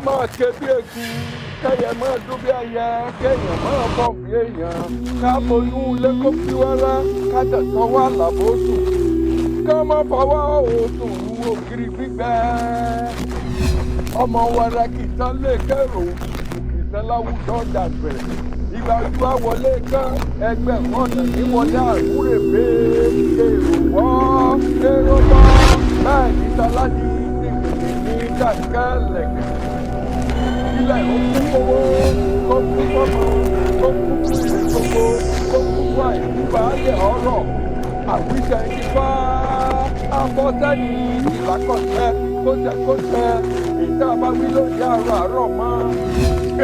máa ké bí eku kẹyẹ máa dún bí ẹyẹ kéèyàn máa bọ̀ bí èèyàn ká boyún ilé kó fi wẹ́rẹ́ ká tẹ̀sán wà lábòsùn ká má fọwọ́ òsùn lu ògiri gbígbẹ ọmọ wẹrẹ kì í tán lè kẹrò kì í tán láwùjọ dàgbẹ̀ ìgbà ojú àwọlé kan ẹgbẹ́ ọ̀nà níwọlé àrúrèbé èrò wọ́ èrò bọ́ bẹ́ẹ̀ ní sáládì ní kàkẹ́ lẹ̀kẹ́ ilẹ̀ ó kún owó kó kún fọ́mọ kó kún fún ìlú gbogbo kó kún fún àìkú baálẹ̀ ọ̀rọ̀ àwíjẹ ìfá abọ́sẹ́ni ìlàkọ̀tẹ́ kóṣẹ́kóṣẹ́ ìta bá wí lóde àárọ̀ mọ́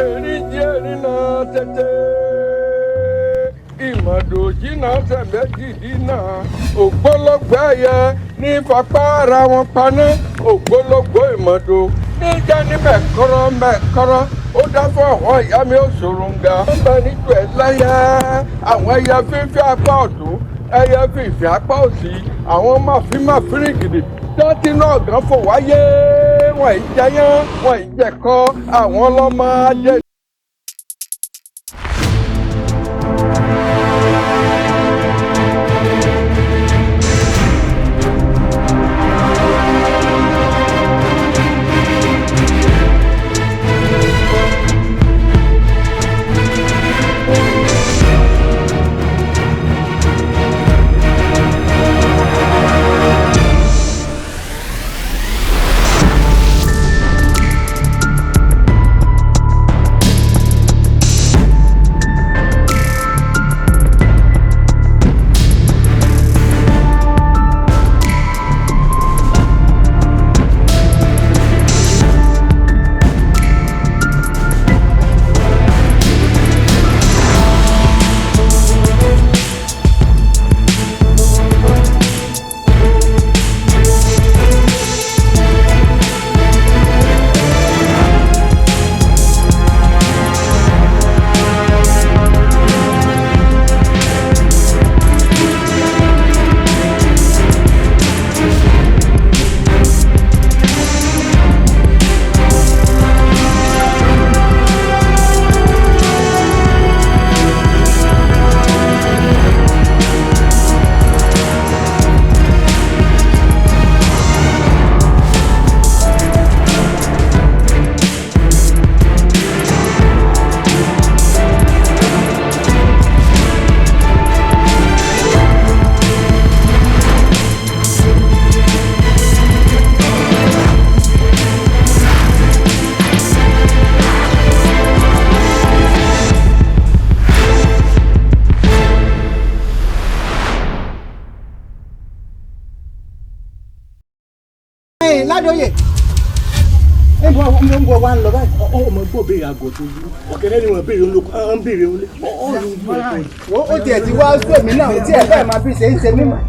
erin jẹ́ erin náà tètè ìmọ̀dòjì náà sẹ̀mẹ́jì dínà ògbólógbò ẹ̀yẹ ní fapá ara wọn paná ògbólógbò ìmọ̀dò níjà ní mẹ́kọ́rọ́ ó dáfọ́ àwọn ìyá mi ó ṣòròǹgà ó bẹ níjọ ẹ̀ láyà àwọn ẹyẹ fífi apá ọ̀tún ẹyẹ fífi apá òsì àwọn máfírígìdì dáńtì náà gan fò wáyé wọn ì jẹyán wọn ì jẹkọ àwọn ọlọ́mọ ajé. Ládòyè ẹ bọ ọmọ ń bọ wá ń lọ báyìí ọmọ gbọ́ béèrè àgọ́ tó yí ọ̀kẹ́rẹ́ ni wọ́n béèrè olóko ń béèrè olé ó tiẹ̀ ti wá sómi náà tí ẹ̀ bẹ́ẹ̀ máa fi ṣe ń ṣe mímọ́.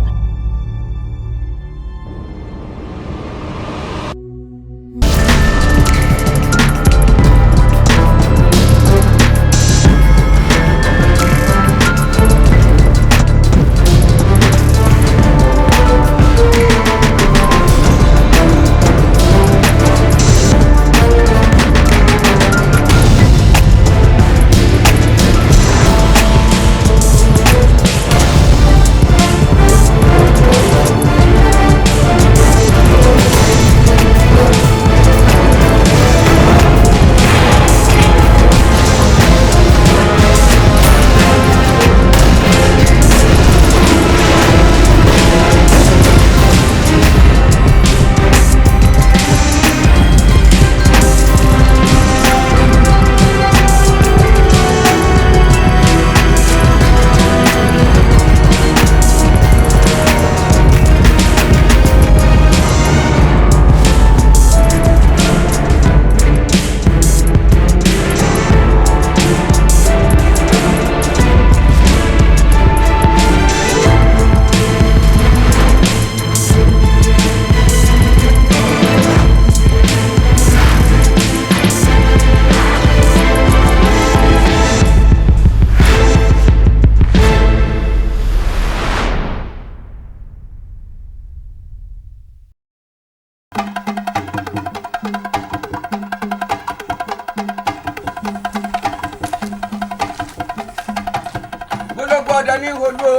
ọ̀dọ́ ní odò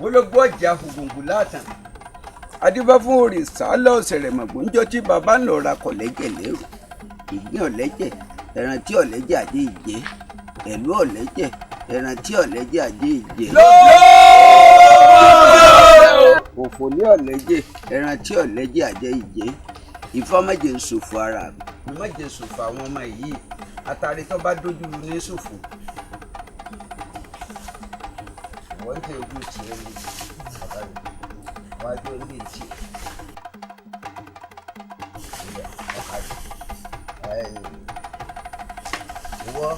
mo ló gbọ́ ọjà fògùngùn látàn adíbá fún òrìṣà lọ́ọ̀sẹ̀ rẹ̀ mọ̀gbọ́njọ́ tí bàbá ń lọ ra kọ̀lẹ́jẹ̀ lérò ìgbín ọ̀lẹ́jẹ̀ ẹran tí ọ̀lẹ́jẹ̀ àdé ìjẹ́ ẹ̀lú ọ̀lẹ́jẹ̀ ẹran tí ọ̀lẹ́jẹ̀ àdé ìjẹ́ òfò ní ọ̀lẹ́jẹ̀ ẹran tí ọ̀lẹ́jẹ̀ àdé ìjẹ́ Ifá má jẹ́ n ṣòfò ara mi má jẹ́ ṣòfò àwọn ọmọ yìí àtàrí tó bá dójú lu ní ṣòfò wọ́n tẹ ojú tiẹ̀ ní àtàrí wọ́n á tó ní tiẹ̀ ọ̀kadì ìwọ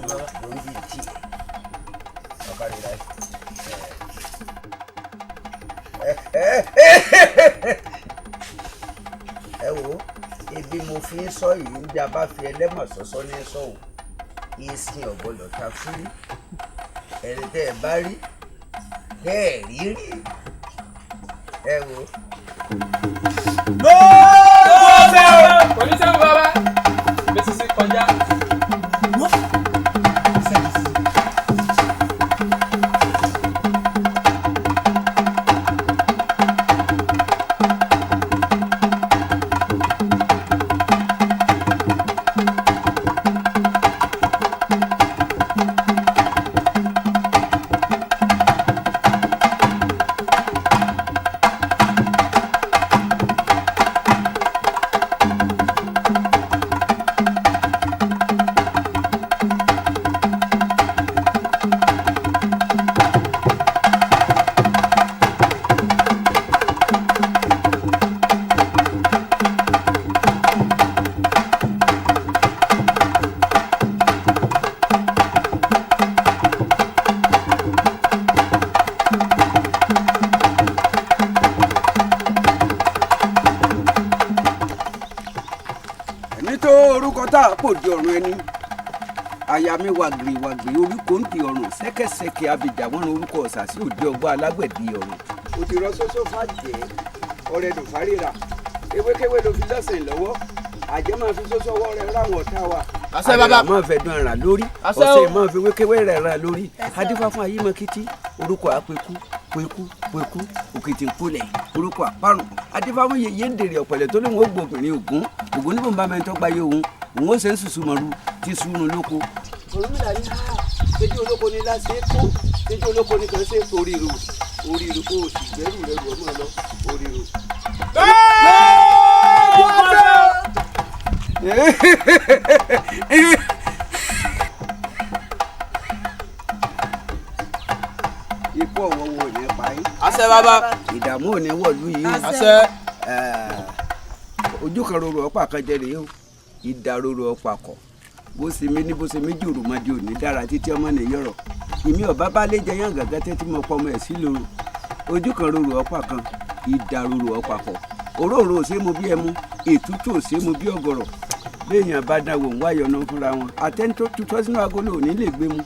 ló ń bí tiẹ̀ ọ̀kadì láì. Ẹ wo ebi mo fi ń sọ yìí ń bí a bá fi ẹlẹ́mọ̀ sọ́sọ́ ní sọ́hùn ìsìn ọ̀gbọ́dọ̀ ta fúrí ẹni tẹ́ ẹ bá rí tẹ́ ẹ rí rí ẹ wo. oníṣègùn bàbá bẹ́sí sí kọjá. Di ọ̀run ẹni àyà mi wàgìrì wàgìrì orúkọ ń di ọ̀run ṣẹ́kẹ́ṣẹkẹ̀ abìjà wọn orúkọ ọ̀sà sí òde ọgbà alágbẹ̀dì ọ̀run. òdìrọ̀ sọ́sọ́ fàjẹ́ ọ̀rẹ́ dùn fárírà ewékewé ló fi lọ́sẹ̀ lọ́wọ́ àjẹ́ máa fi sọ́sọ́ ọwọ́ rẹ̀ ráwọn ọ̀tá wa. àṣẹ bàbá máa fẹ́ dùn ara lórí ọ̀sẹ̀ máa fi wékewé rẹ̀ ra lórí adífá fún ayé mọ́kítí orúkọ àpẹkú pẹkú pẹkú òkìtì ńpolẹ̀ orúkọ àparùn adífá fún yèyé ń dèrè ọ̀pẹ̀lẹ̀ tó lóun ó gbòbìnrin ògún níbo ń bá mẹ́tọ́ gbáyé òun òun ó ṣe ń sùsù mọ́rú tí sùúrù lóko. Ọ̀rúnmìlà ní ṣéjú olóko ní láti kó ṣéjú olóko ní kan ṣe oríro kó o sì gbẹ́rù rẹ̀ rù ọmọ lọ oríro. Ikú ọ̀wọ́ wo ní pa yín. Àṣẹ bàbá. Ìdààmú ò ní wọ̀lú yìí. Àṣẹ. Ojú kan rorò ọ̀pá kan jẹ́ rèé o ìdàrúrò ọ̀pàkọ̀ bó ṣe mí ní bó ṣe méjì òròmọdé òní dára títí ọmọ nìyọ̀rọ̀ ìmí ọ̀bá bá lè jẹyàn gàgà tẹ́tí mọ́ pọ́mọ ẹ̀ sí lóru ojú kan rorò ọ̀pá kan ìdàrúrò ọ̀pàkọ̀ òróòrò ò ṣe mo bí ẹmu ètútù ò ṣe mo bí ọ̀gọ̀rọ̀ béèyàn bá dáwọ̀ ń wáyọ̀ náà fúnra wọn àtẹ́ńtò tutọ́ sínú agolo ò ní lè gbé mu.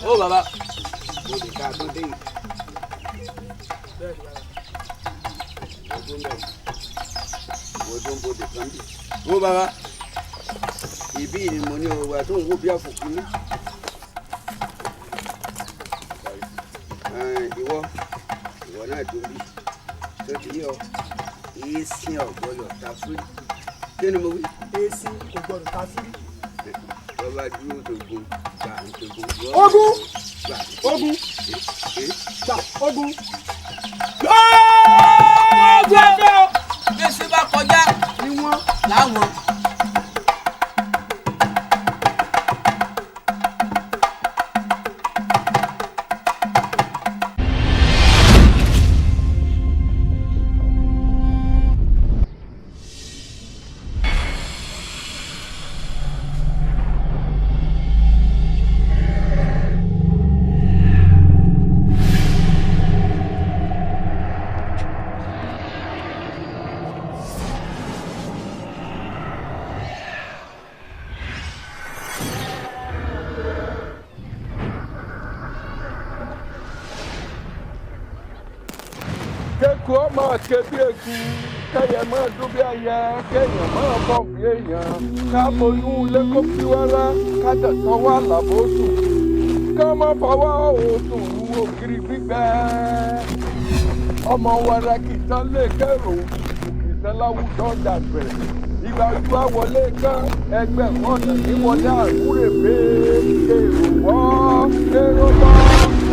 ó bàbá mo lè ká tó dé yìí. wo baba ibi ni mo ní o wa tó ń wo bí àfòkù ní. ìwọ náà tó bí tó ti yọ èsì ọ̀gbọ́dọ̀ ta fúri kí ni mo wí. èsì ọ̀gbọ́dọ̀ ta fúri. bàbá dúró togun gbà togun. ogun ogun gbà ogun. bí ṣe bá kọjá ni wọ́n láwọn. máa ké bí eku kẹyẹ máa dún bí ẹyẹ kéèyàn máa bọ̀ bí èèyàn ká boyún ilé kó fi wẹ́rẹ́ ká tẹ̀sán wà lábò sùn ká má fọwọ́ òsùn ògiri gbígbẹ ọmọ wẹrẹ kì í tán lè kẹrò kì í tán láwùjọ dàgbẹ̀rẹ̀ ìgbà ojú àwọlé kan ẹgbẹ́ ọ̀nà níwọlé àrúrèbé èrò wọ́ èrò bọ́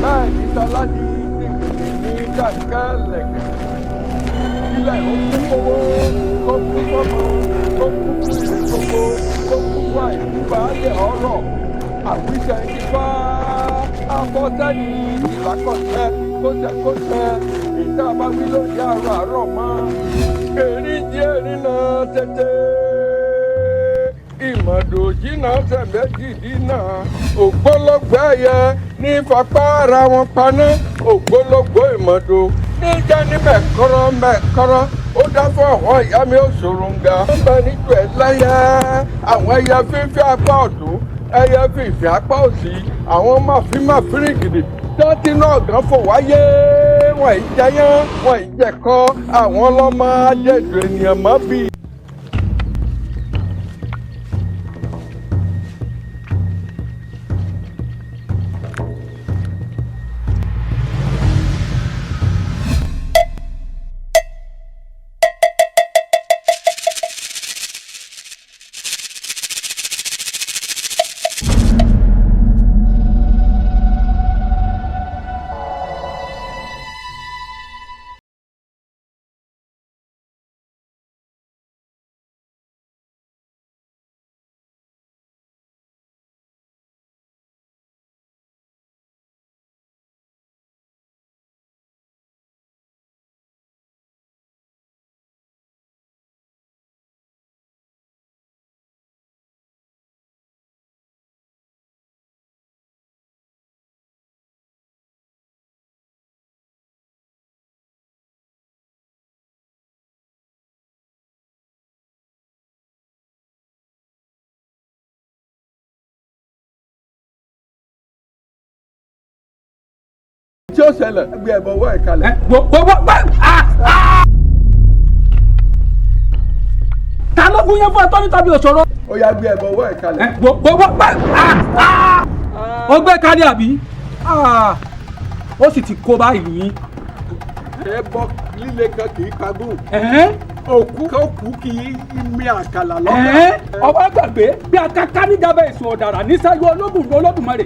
bẹ́ẹ̀ ní sáládì ní dàkẹ́lẹ̀kẹ́ ilẹ̀ ó kún owó kó kún fọ́mọ kó kún fún ìlú gbogbo kó kún fún àìkú baálé ọ̀rọ̀ àwíjẹ ìfá afọ́sẹ́ni ìlàkọ̀tẹ́ kótẹ́kótẹ́ ìta bá wí lóde àárọ̀ mọ́ erin jí erin náà tètè ìmọ̀dòjì náà tẹ̀mẹ́jì dínà ògbólógbò ẹyẹ ní fapá ara wọn paná ògbólógbò ìmọ̀dò níjà ní mẹ́kọ́rọ́ ó dá fún àwọn ìyá mi òṣòròǹgà ó ń bẹ níjọ ẹ̀ láyà àwọn ẹyẹ fífi apá ọ̀tún ẹyẹ fífi apá òsì àwọn máfímáfírì gidi tọ́tí náà gan fò wáyé wọ́n ì jẹyán wọ́n ì jẹ̀kọ́ àwọn ọlọ́mọ ajẹ́jọ ènìyàn mọ́ bíi. tí ó ṣẹlẹ̀ gbé ẹ̀bọ̀ wọ́ ìkàlẹ̀. ta ló fún yẹn fún ẹtọ́ níta bí òṣòro. ó yá gbé ẹ̀bọ̀ wọ́ ìkàlẹ̀. ó gbé kalẹ̀ àbí ó sì ti kó bá ìlú yín. ẹbọ líle kan kì í pagún. òkú kan kú kì í mi àkàlà lọ́kàn. ọba gbàgbé bí akáká níjàmbá èso ọ̀dàrà níṣẹ́jú olódùmarè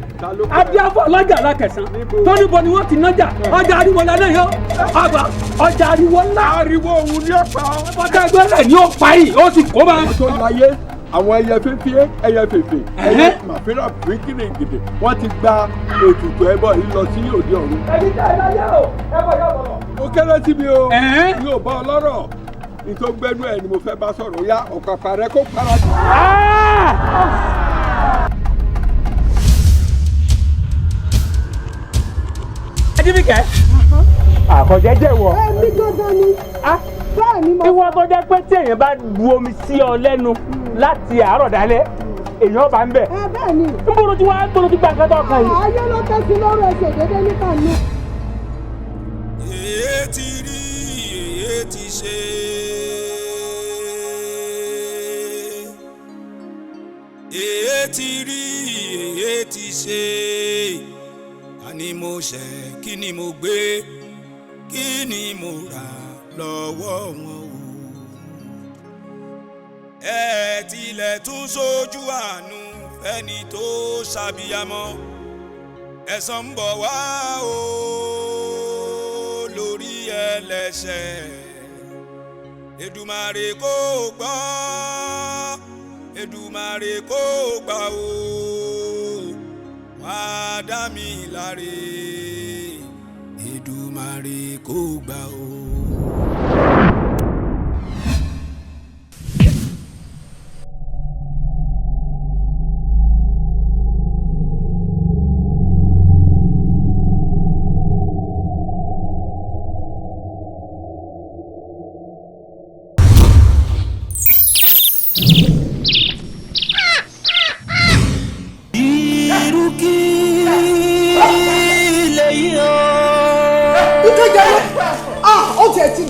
adíáfọ́ ọlọ́jà alákẹ̀sán tó níbo ni wọ́n ti nájà ọjà ariwo lẹ́lẹ́ yọ àgbà ọjà ariwo ńlá. ariwo òun ni ó pa ọ́. ọjà ẹgbẹ́rẹ́ ni ó pa yìí ó sì kó bá. tó láyé àwọn ẹyẹ fífi ẹyẹ fèfè ẹyẹ màfírà bíkìrì gidi wọ́n ti gba ètùtù ẹbọ yìí lọ sí òde ọ̀run. ẹni tẹ́ ẹ láyé o ẹbọ yóò bọ̀. ó kéré sí mi o yóò bá ọ lọ́rọ̀ nítorí gbẹ́nu ẹ̀ ni mo fẹ́ bá sọ̀rọ̀ ya ọ̀kàpà rẹ kó para jù. ẹdínbíkẹ́. àkọ́jẹ́jẹ́ wọ. ẹbí dandan ni. bẹ́ẹ̀ ni mo. ìwọ tó jẹ́ pé tí èèyàn bá bu omi sí ọ lẹ́nu láti àárọ̀ dálẹ́ èèyàn bá ń bẹ̀. bẹ́ẹ̀ ni. níbo tí wọ́n á gbọ́dọ̀ tí gbàgbọ́ tó kàn yìí. ayé ló tẹ́sí lọ́rọ̀ ẹsẹ̀ dédé níta ni. èyí ti rí èyí ti ṣe. èyí ti rí èyí ti ṣe. ká ní mo ṣẹ̀ kí ni mo gbé kí ni mo rà lọ́wọ́ wọn o. ẹ tilẹ̀ tún sójú àánú fẹ́ni tó ṣàbíyamọ ẹ̀san ń bọ̀ wá o lórí ẹlẹ́ṣẹ̀. Èdùmàrè kó gbọ́ Èdùmàrè kó gbà o wá dá mi láre Èdùmàrè kó gbà o.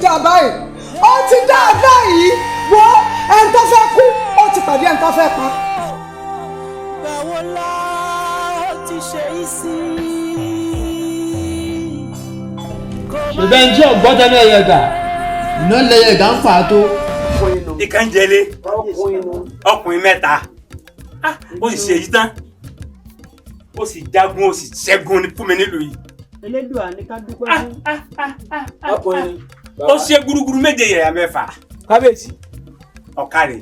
dá báyìí ó ti dá báyìí wo ẹni tó fẹ́ kú ó ti pàdé ẹni tó fẹ́ pa. báwo la ó ti ṣe yìí sí. ṣùgbọ́n ẹni tí ọ̀gbọ́n tẹ́lẹ̀ ẹ̀yẹ gà iná lẹ́yẹ gà ń fà á tó. Ìkànjẹ́lé ọkùnrin mẹ́ta ó sì ṣe èyí tán ó sì jagun ó sì ṣẹ́gun fún mi nílùú yìí. Elédùà ní ká dúpẹ́ fún. ọkùnrin ó ṣe gúrúgúrú méje yẹ̀yà mẹ́fà. kábíyèsí. ọ̀kàrẹ̀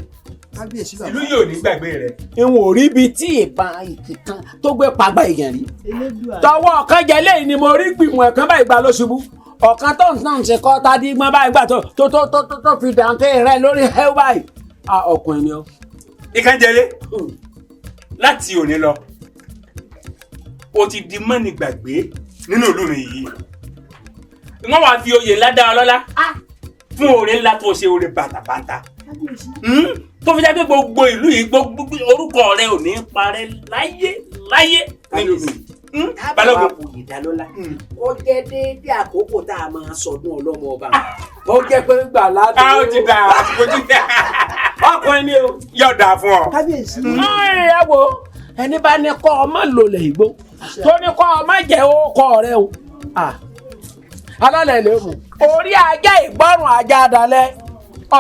kábíyèsí bàbá. ìlú yóò ní gbàgbé rẹ̀. ìwọ̀n ò rí ibi tí ìbọn ìkìkan tó gbé pàgbà èèyàn rí. Elédùà. tọwọ́ ọ̀kan jẹ lẹ́yìn ni mo rí gbìmọ̀ ẹ̀kan báyìí gbà ló ṣubú ọ̀kan tó ń ṣe kọ́ tádé gbọ́n báyìí gbà tó fi dànkẹ́ rẹ lórí ẹ̀ báyìí. ọkùnrin ni ó. Ìkànjẹ́lé láti òní lọ o ti di mọ́ni gbàgbé nínú ìlú mi yìí wọ́n wá fi oyè ńlá dá ọ lọ́lá fún oore ńlá tó ṣe oore bàtàbàtà tó fi jẹ́ pé gbogbo ìlú yìí gbogbo orúkọ rẹ ò ní parẹ́ láyé nínú ìlú yìí. balógun kò yìí dá lọ́lá ó jẹ́ déédéé àkókò tá a máa sọdún ọlọ́mọ ọba ó jẹ́ pé gbà ládùúgbò. a ó ti dà àsìkò tí ọkùnrin ni o. yóò dà fún ọ. kábíyèsí. ẹ wo ẹni bá ní kọ́ ọ má lòlẹ̀ ìgbó tó ní kọ́ ọ má jẹ́ ọkọ rẹ o alálẹ̀ lè mú orí ajá ìgbọ́rùn ajá dalẹ̀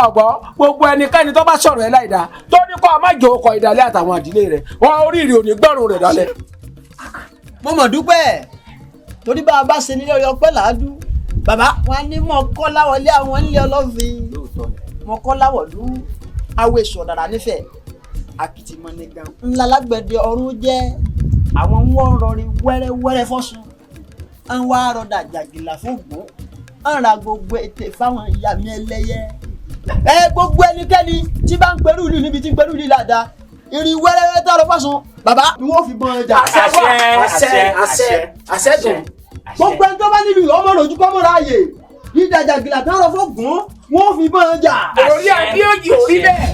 ọ̀gbọ́ gbogbo ẹnikẹ́ni tó bá sọ̀rọ̀ ẹ láìda tó ní kọ́ ọ má jẹ́ ọkọ ìdálẹ́ àtàwọn àdílé rẹ̀ wọ́n oríire ò ní gbọ́rùn rẹ̀ dalẹ̀. mo mọ̀ dúpẹ́ torí bá a bá ṣe nílé ọpẹ́ làádú bàbá wọn ní mọ̀ kọ́ láwọlé àwọn nílé ọlọ́fin mọ̀ kọ́ láwọ̀lú awo èso ọ̀dàrà nífẹ̀ẹ́ akitimanigàn ńlá lágbẹ̀dẹ ọ̀run jẹ́ àwọn wọ́n rọrin wẹ́rẹ́wẹ́rẹ́ fọ́sùn ń wá rọ̀dà jàgìlà fún ògbón ń ra gbogbo ètè fáwọn ìyá mi ẹlẹ́yẹ. gbogbo ẹnikẹ́ni tí bá ń pẹ̀lú ìlú níbi tí ń pẹ̀lú ìlú ládàá ìrìn wẹ́rẹ́wẹ́rẹ́ tá lọ fọ́sùn bàbá ni wọ́n fi bọ́n ẹja. àṣẹ dùn. gbogbo ẹni tó bá nílùú ọmọ rojú kọ́ mọ́ra ààyè dídà jàgìlà tá lọ fún ògbón wọ́n fi bọ́n ẹja. orí àbíòjì orí bẹ́ẹ̀.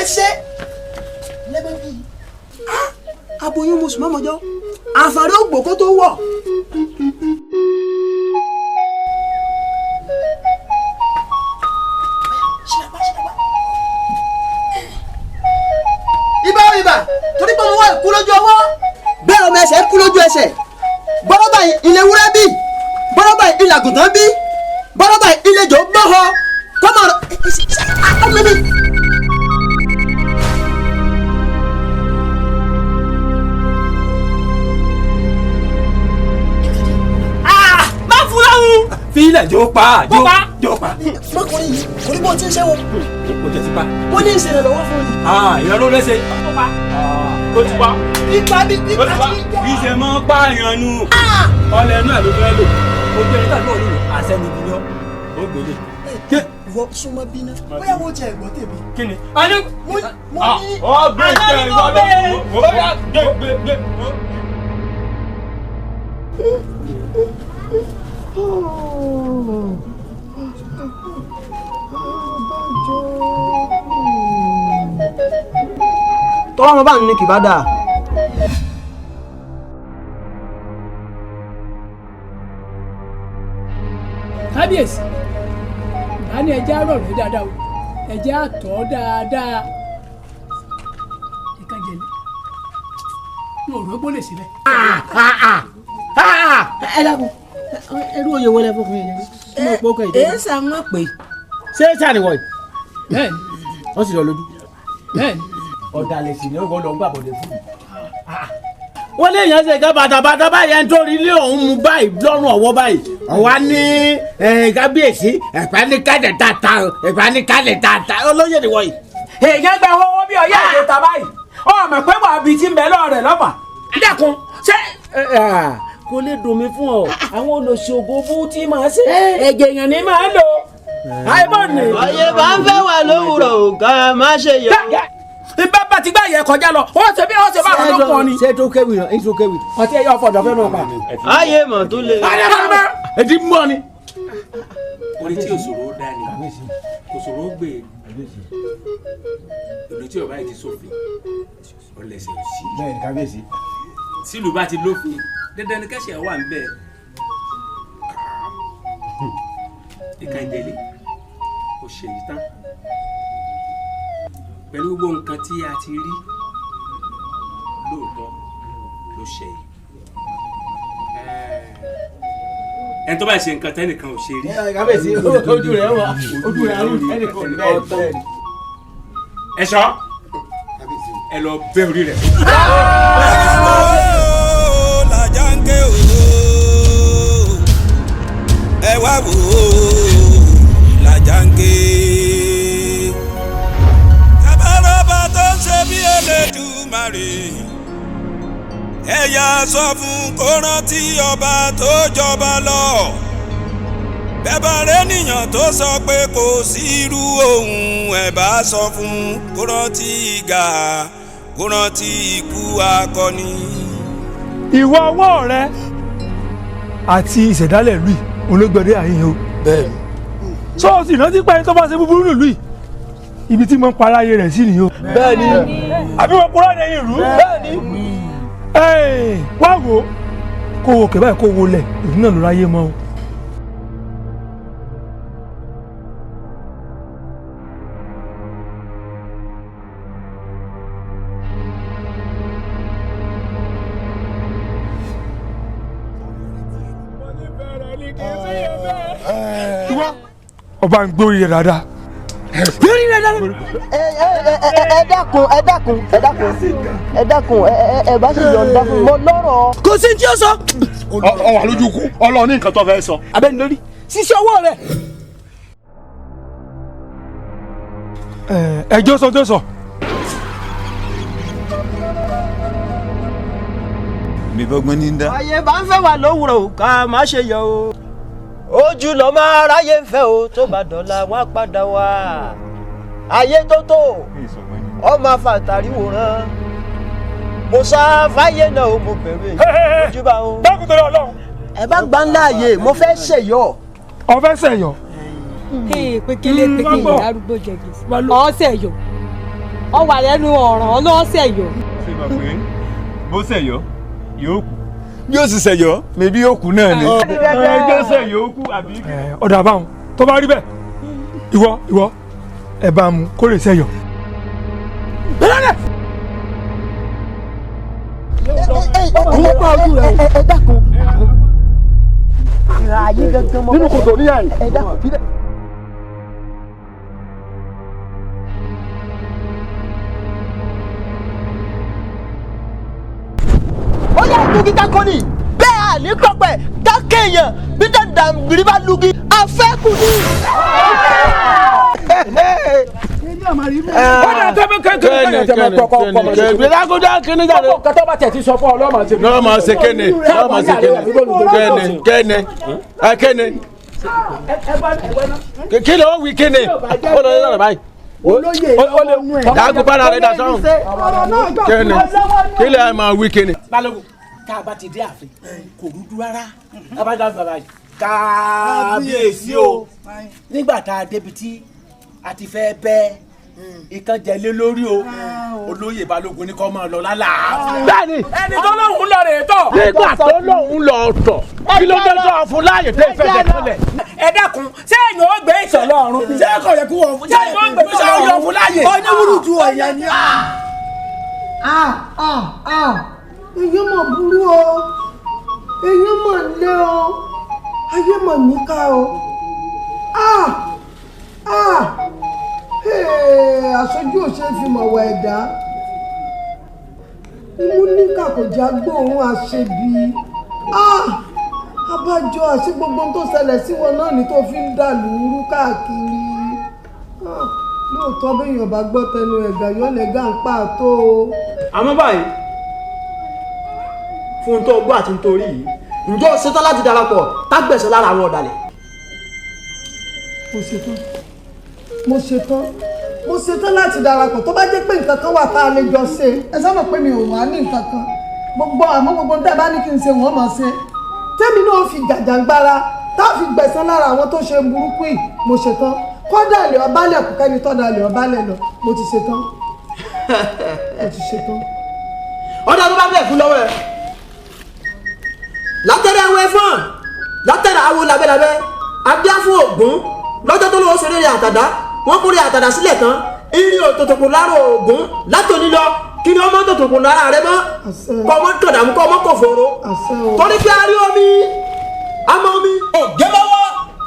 Ese lẹ́bẹ̀bí aboyún mo sùn mọ́mọ́jọ́ àǹfààní ògbó kó tó wọ̀. ibà torí pé mo wá ìkú lójú ọwọ́ bẹ́ẹ̀ ọmọ ẹsẹ̀ kú lójú ẹsẹ̀ bọ́lá báyìí ilé wúrẹ́ bí bọ́lá báyìí ilé àgùntàn bí bọ́lá báyìí ilé jò gbọ́họ kọ́mọ ọmọ mi. fílẹ̀ jó pa jó pa. mọ́kùnrin yìí kò ní bọ́ tí ń ṣe wọn. o jẹ ti pa. ó ní ìṣẹ̀lẹ̀ lọ́wọ́ fún mi. ìyá ló lẹ́sẹ̀. ó pa. ó ti pa. ipa bí ipa bí. ìṣe mọ́ pààyàn nu. ọlẹ́ inú ẹ̀ ló fẹ́ lò. ó jẹ́ nígbà tó lò àṣẹ ni bíyọ́ ó gbélé. ìwọ súnmọ́ bí ná bóyá wo jẹ ẹ̀gbọ́n tèmi. kí ni. a ní. mo ní. ọgbẹ́ ìṣẹ́ ìwọ́dọ̀ gbé. tọ́wọ́ mo bá ní kì bá dáa. kábíyèsí bá ní ẹja rọ̀ ló dáadáa o ẹ̀jẹ̀ àtọ̀ dáadáa Ìkanjele mo rò pé ó lè sílẹ̀. ẹ dákun ẹrú oyè wọlé fún mi yẹn mo pọ ọkọ ìdí. èé sá mọ̀ pé ṣé sàníwọ̀ yìí. bẹ́ẹ̀ni. wọ́n sì lọ lójú. bẹ́ẹ̀ni. ọ̀dàlẹ̀ sì ni ó gbọ́dọ̀ ń gbàbọ̀dẹ̀ fún mi. wọ́n lé èèyàn ṣe ká bàtàbàtà báyìí ẹni tó rí ilé òun mú báyìí lọ́rùn ọ̀wọ́ báyìí ọ̀wá ní kábíyèsí ẹ̀pánikálẹ̀ tààtà ẹ̀pánikálẹ̀ tààtà olóyè ni wọ̀nyí. èèyàn gba owó bí ọyá ìjẹta báyìí ọmọ pé wàá bí tí ń bẹ lọ́ọ̀rẹ̀ lọ́fà. dákun ṣé kò lè dùn mí fún ọ àwọn olùṣègùn bú tí màá ṣe ẹ̀jẹ̀ èèyàn ni màá lò àìbọ̀ ni. ayé bá ń fẹ́ wà lówùrọ̀ ká má ṣe yọ. ìbá bá ti gbá yẹ kọjá lọ ó ṣe bí ó ṣe bá àwọn ọkọ ni. ṣé tó kéwì náà èyí tó kéwì ọtí ẹyọ ọfọdọ fẹ náà pa. ayé mọ̀ tó lè. èdè mọ́ ni. orí tí òṣòro dá ni òṣòro gbé ìlú tí ọba yìí ti sófin ọlẹsẹ òsì. bẹ́ẹ̀ni kábíyèsí. sílùú bá ti lófin dandan ni kẹsẹ wà ń bẹ. Ìkanjele ó ṣe yìí tán pẹ̀lú gbogbo nǹkan tí a ti rí lóòótọ́ ló ṣe yìí. ẹni tó bá ṣe nǹkan tẹ́nìkan ò ṣe rí. kábíyèsí ojú rẹ̀ wà ojú rẹ̀ àrùn ẹnìkan ò ní bẹ́ẹ̀. ẹ̀ṣọ́ ẹ lọ bẹ́ orí rẹ̀. làjàǹkè o ẹ wá wò ó làjàǹkè. tabaraba tó ń ṣe bí Elédùmarè ẹ̀yà sọ fún kó rántí ọba tó jọba lọ. bẹ́ẹ̀ rẹ̀ nìyàn tó sọ pé kò sí irú òun ẹ̀ bá sọ fún kó rántí ìgà kó rántí ikú akọni. ìwọ ọwọ́ rẹ àti ìṣẹ̀dálẹ̀ lùi olóògbé àyìn o. bẹ́ẹ̀ni. sọ́ọ̀sì rántí pé ẹni tó bá ṣe búburú nílùú yìí ibi tí mo ń para ayé rẹ̀ sí nìyó. bẹ́ẹ̀ni. àbí wọn kúrò ní ìlú. bẹ́ẹ̀ni. wá wò ó kó wo kẹ̀ báyìí kó wo lẹ̀ ìlú náà ló ráyé mọ́ o. ọba ń gbórí rẹ dáadáa. gbórí rẹ dáadáa. ẹ dákun ẹ bá sì yọ̀ǹda fún mi mo lọ́rọ̀. kò sí tí ó sọ. ọ wà lójú kú Ọlọ́run ní nǹkan tó fẹ́ sọ. abẹ́ni lórí ṣíṣe ọwọ́ rẹ. ẹjọ́ sọ tó sọ. mi bọ́gbọ́n ní dá. ayé bá ń fẹ́ wà lówùrọ̀ ká má ṣe yọ o. ojú lọ máa ráyè ń fẹ́ o tó bá dọ̀la wá padà wá. ayé tó tó ọmọ afàtàrí wòran mo sá fáyé náà o mo bẹ̀rẹ̀ ojú bá o. dákun tó lọ Ọlọ́run. ẹ bá gbá ńlá ààyè mo fẹ́ ṣèyọ. ọ fẹ́ ṣèyọ. pékélé pékélé arúgbó jẹ gbèsè ọ̀ọ́sẹ̀ yọ ọ wà lẹ́nu ọ̀ràn ọlọ́ọ̀sẹ̀ yọ. ṣé máa pè é bó ṣẹ̀yọ́ yóò kú bí ó sì ṣẹ̀yọ́ mẹ́bí yóò kú náà ni. ẹjọ́ ṣẹ̀yọ́ kú àbí. ọ̀dà àbáwọn tó bá rí bẹ́ẹ̀ ìwọ ẹ bá mu kó lè ṣẹ̀yọ. ẹ dákun ayé gangan mọ. nínú kòtò níyà yìí. ẹ dákun. ó yà lùgì dákọ́ni bẹ́ẹ̀ àní pọ̀pẹ́ dákẹ́yàn bí dàdàmbìrì bá lùgì afẹ́kù ni. ọ̀nà tẹ́mi kékeré tẹ́mi kọ́kọ́ kọ́mọdé. gbẹdàgúdà kìíní jáde. ọkọ̀ kẹtọ́ bá tẹ̀ ti sọ fún ọ lọ́mọ ṣe. lọ́mọ ṣe kéne lọ́mọ ṣe kéne kí ló wí kéne ó lọ yọrọ báyìí. dàgbù padà rẹ dà sọ́run kéne kí lè máa wí kéne. balógun tá a bá ti dé ààfin kò rúdú rárá abájá bàbá yìí kábíyèsí o nígbà tá a débi tí a ti fẹ́ bẹ́ Ìkanjele lórí o olóyè balógun ní kó máa lọ lálàáfíà. bẹ́ẹ̀ni ẹni tó lóhùn lọ rè tọ̀. nígbà tó lóhùn lọ tọ̀ kí ló dé tó fún láàyè tẹ́ ìfẹ́ tẹ́ kọ́lẹ̀. ẹ dákun ṣé èèyàn ó gbé ìsọ̀lọ́ ọ̀run. ṣé kò yẹ kí wọ́n fún ṣé èèyàn ó gbé ìsọ̀lọ́ ọ̀run fún láàyè. oníwúrú ju ọ̀yà ni. èyí mọ̀ burú o èyí mọ̀ lé o ayé mọ̀ níkà o. Aṣojú òṣè fi mọ̀ wọ ẹ̀dá imú níkà kò já gbóòórùn àṣebi abájọ àṣẹ gbogbo tó ṣẹlẹ̀ sí wọn náà ni tó fi ń dà lúrú káàkiri lóòótọ́ béèyàn bá gbọ́ tẹnu ẹ̀gà yọ̀lẹ̀gà ń pààtó o. àmọ́ báyìí fún un tó gbọ́ àti nítorí yìí ǹjọ́ o ṣetán láti darapọ̀ tágbẹ̀sẹ̀ lára àwọn ọ̀dàlẹ̀. mo ṣetán láti darapọ̀ tó bá jẹ́ pé nǹkan kan wà tá a lè jọ ṣe ẹ sábà pé mi ò wá ní nǹkan kan gbogbo tẹ́ ẹ bá ní kí n ṣe wọ́n máa ṣe tẹ́mi náà fi jàjàngbara tá a fi gbẹ̀san lára àwọn tó ṣe burúkú yìí mo ṣetán kọ́dà lè ọbalẹ̀ kù kẹ́ni tọ́da lè ọbalẹ̀ lọ mo ti ṣetán. ọ̀dà tó bá bẹ̀ fún lọ́wọ́ ẹ̀ látẹ̀rẹ̀ àwọn ẹ̀fọ́n látẹ̀rẹ̀ àwọn labẹ́labẹ́ adíá fún Ògún lọ́jọ́ tó lọ́wọ́ sórí àtàdá wọ́n kórè àtàdá sílẹ̀ tán irin òtòtòkò lára Ògún látòní lọ kí ni wọ́n mọ́ tòtòkò lára rẹ mọ́ kọ́ mọ́ tọ̀dàmú kọ́ mọ́ kò fòrò torí pé a rí omi àmọ́ omi. ògẹ́mọ́wọ́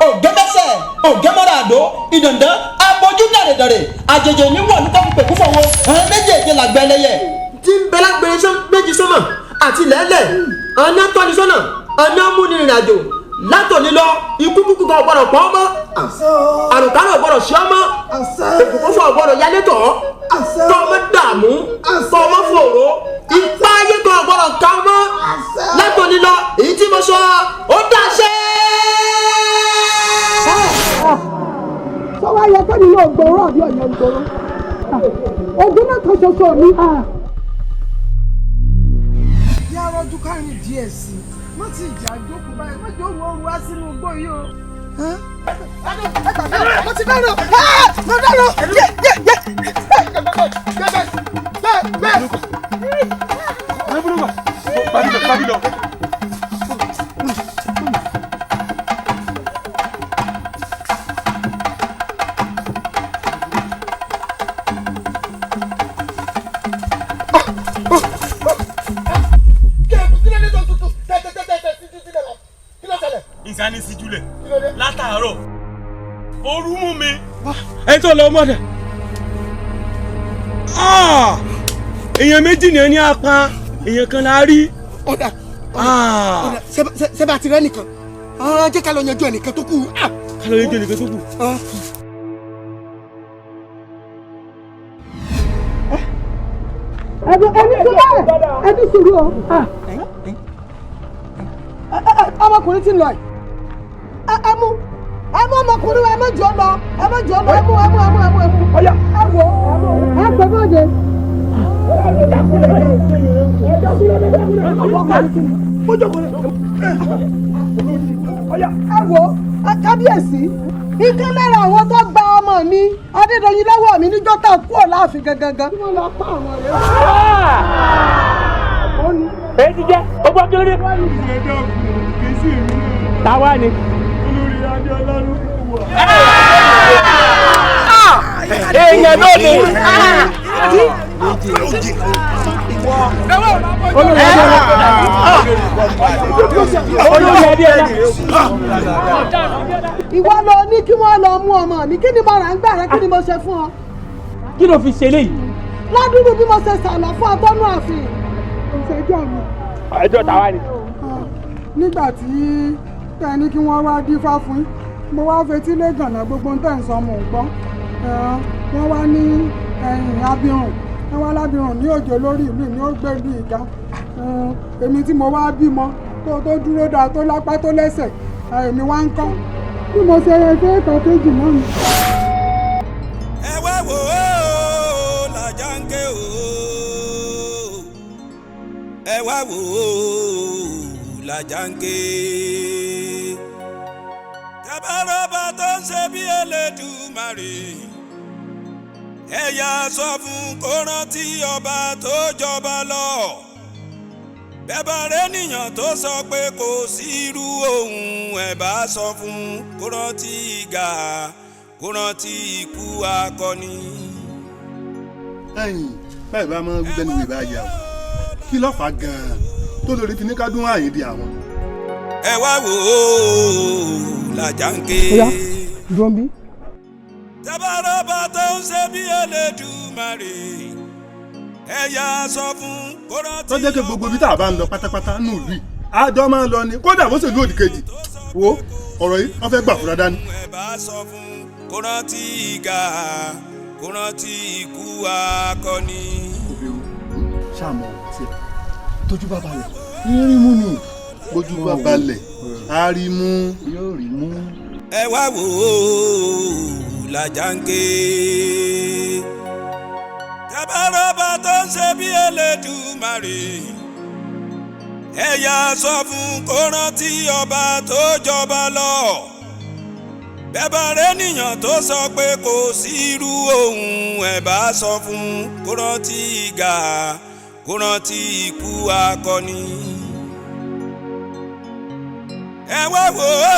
ògẹ́mẹ́sẹ̀ ògẹ́mọ́ràdó ìdàndán abojú dàrẹ̀dàrẹ̀ àjèjì níwọ̀n ní kọ́kú pẹ̀kú fọwọ́ àwọn méjèèjì làgbẹ́ ẹlẹ́yẹ. tí ń bẹ lágbèrè méjì sọ́mọ̀ àti lẹ́lẹ̀ ọ̀nà tọ́ni sọ́nà ọ̀nà múni ìrìnàjò látòní lọ ikú kúkú kan ọ̀gbọ́dọ̀ pọ̀ ọmọ àrùnkárò ọ̀gbọ́dọ̀ sí ọmọ òkùnkùnfọ̀ ọ̀gbọ́dọ̀ yálé tọ̀ tọ́ ọmọ dààmú tọ́ ọmọ fòrò ipá ayé kan ọ̀gbọ́dọ̀ ká ọmọ látòní lọ èyí tí mo sọ ó dàṣẹ. sọ́wọ́ ayẹ kẹ́mi náà gbòòrò àbí ọ̀yẹ́ gbòòrò Ògún náà kan ṣoṣo mi. bí arọ́jú kárìn díẹ̀ sí i wọ́n ti ìjà jókòó báyìí wọ́n jọ wọ́n wá sínú igbó yìí o. mo ti dáná mo dáná ìsání síjúlẹ̀ látàárọ̀ ooru mú mi. ẹni tó lọ mọ́dà èèyàn méjì ni ẹni apá èèyàn kan la rí. ọ̀dà sẹ́bà ti rẹ́ nìkan jẹ́ ká lọ yanjú ẹnìkan tó kù. ká lọ yanjú ẹnìkan tó kù. ẹni tó bẹ́ẹ̀ ẹni sùúrù o ọmọkùnrin ti lọ yìí ẹmu ọmọkùnrin ẹ má jọ lọ ẹmu ọyà ẹ wo ẹ pẹ bọdẹ. ẹ wo kábíyèsí ikán lára àwọn tó gba ọmọ mi Adédoyin lọ́wọ́ mi níjọ́ tá a kú ọ̀ láàfin gangan. wọ́n lọ pa àwọn rẹ̀. èyí ti jẹ́ gbogbo akérèdé. táwa ni. olórí Adéọlá ló kú wa. èèyàn náà ni. olórí Adéọlá. ìwọ lọ ní kí wọ́n lọ mú ọmọ mi kí ni mo rà ń gbà rẹ kí ni mo ṣe fún ọ. kí ló fi ṣe léyìí. ládùúgbò bí mo ṣe sàlọ fún ọtọ́nú ààfin ìṣẹ́jọ́ mi. ẹjọ́ tàwa ni. nígbà tí tẹni kí wọ́n wá dífá fún mo wá fetí lé gànà gbogbo ń tẹ̀ ń sọ mò ń gbọ́ wọ́n wá ní abirùn wọ́n wá lábirùn ní òjò lórí ìlú ní ó gbé ìlú ìga èmi tí mo wá bímọ tó dúró dáa tó lápá tó lẹ́sẹ̀ èmi wá ń kọ́ bí mo ṣe rẹ fẹ́ ẹ̀kọ́ kejì náà ni. ẹ wá wò ó làjà ń ké o ẹ wá wò ó làjà ń ké tẹ́bárọ́bà tó ń ṣe bí Elédùmarè ẹ̀yà sọ fún kó rántí ọba tó jọba lọ. bẹ́bà rẹ̀ nìyàn tó sọ pé kò sí irú òun ẹ̀ bá sọ fún kó rántí ìgà kó rántí ikú akọni. ẹ̀yin báyìí bá máa ń gbẹ́nu ìbá yà wò kí ló fà gan-an tó lórí fi ní ká dún àyè di àwọn. ẹ wá wò ó làjà ń ké. ó yá dúró bí. tabaraba tó ń ṣe bí Elédùmarè ẹ̀yà sọ fún kó rántí. tó jẹ́ pé gbogbo ibi tá a bá ń lọ pátápátá nù lù yìí àjọ máa ń lọ ni kódà bó ṣe lù òdì kejì wo ọ̀rọ̀ yìí wọ́n fẹ́ gbà fúra dání. ẹ bá sọ fún kó rántí ìgà kó rántí ikú akọni. ṣàmọ̀ tiẹ̀ tójú bá balẹ̀ rí mú ni bójú bá balẹ̀ á rí mú yóò rí mú. ẹ wá wò ó làjà ń ké. tabaraba tó ń ṣe bí Elédùmarè ẹ̀yà sọ fún kó rántí ọba tó jọba lọ. bẹ́bà rẹ̀ nìyàn tó sọ pé kò sí irú òun ẹ̀ bá sọ fún kó rántí ìgà kó rántí ikú akọni. ẹ wá wò ó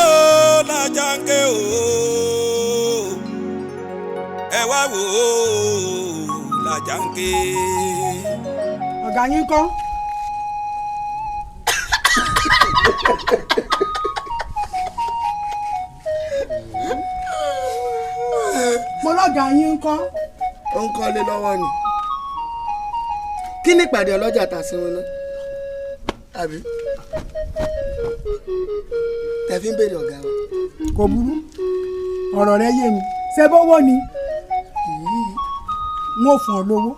làjà ń ké o. ẹ wá wò ó làjà ń ké. ọ̀gá yín kọ́. mo lọ́gà yín kọ́. ó ń kọ́lé lọ́wọ́ ni kí ni ìpàdé ọlọ́jà tà sí wọn náà àbí tẹ̀fín béèrè ọ̀gá wa. kò burú ọ̀rọ̀ rẹ yé mi ṣé bówó ni n ó fún ọ lówó.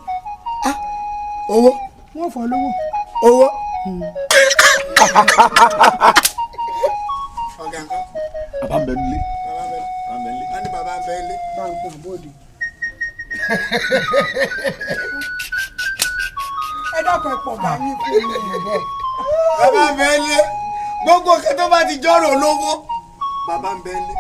owó. n ó fún ọ lówó. owó. ọ̀gá nǹkan. bàbá ń bẹ nílé. bàbá ń bẹ nílé. a ní bàbá ń bẹ nílé. bá ń pọ̀ bóde. ẹ dákun ẹ pọ̀ bá yín fún mi bọ̀. bàbá ń bẹ nílé gbogbo kí tó bá ti jọ́rọ̀ lówó bàbá ń bẹ nílé.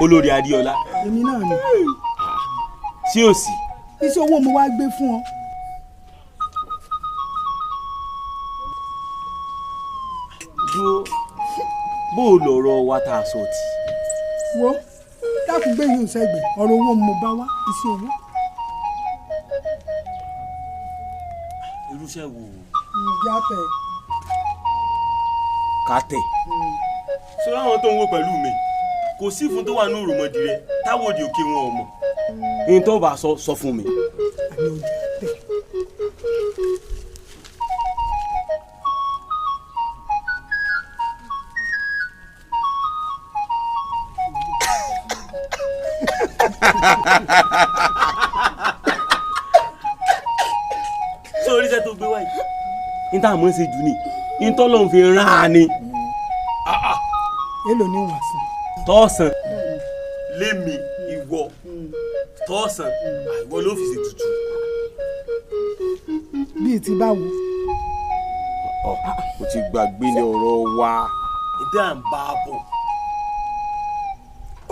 olórí adéọlá. èmi náà ni. sí ò sí. iṣẹ́ owó mo wá gbé fún ọ. dúró bó o lọ̀rọ̀ wa tá a sọ tì. wo dákun gbé yín sẹ́gbẹ̀ẹ́ ọ̀rọ̀ owó mo bá wá iṣẹ́ owó. irúṣẹ́ wo. ìjà tẹ̀. ká tẹ̀. sọ àwọn tó ń wò pẹ̀lú mi kò sí fún tó wà ní òròmọdì rẹ táwọn òdì òkè wọn ò mọ̀ ní tó bá sọ fún mi. àmì ìjà tẹ̀. sọ oríṣẹ́ tó gbé wáyé ní tá a mọ̀ ṣe jù ní ní tọ́lọ́run fi rán a ni. èlò ní wàásù. tọ́sán lémi ìwọ tọ́sán àìwọ ló fi ṣe tutù. bíi ti báwo. o ti gbàgbé ní ọ̀rọ̀ wa. ìdá à ń bá a bọ̀.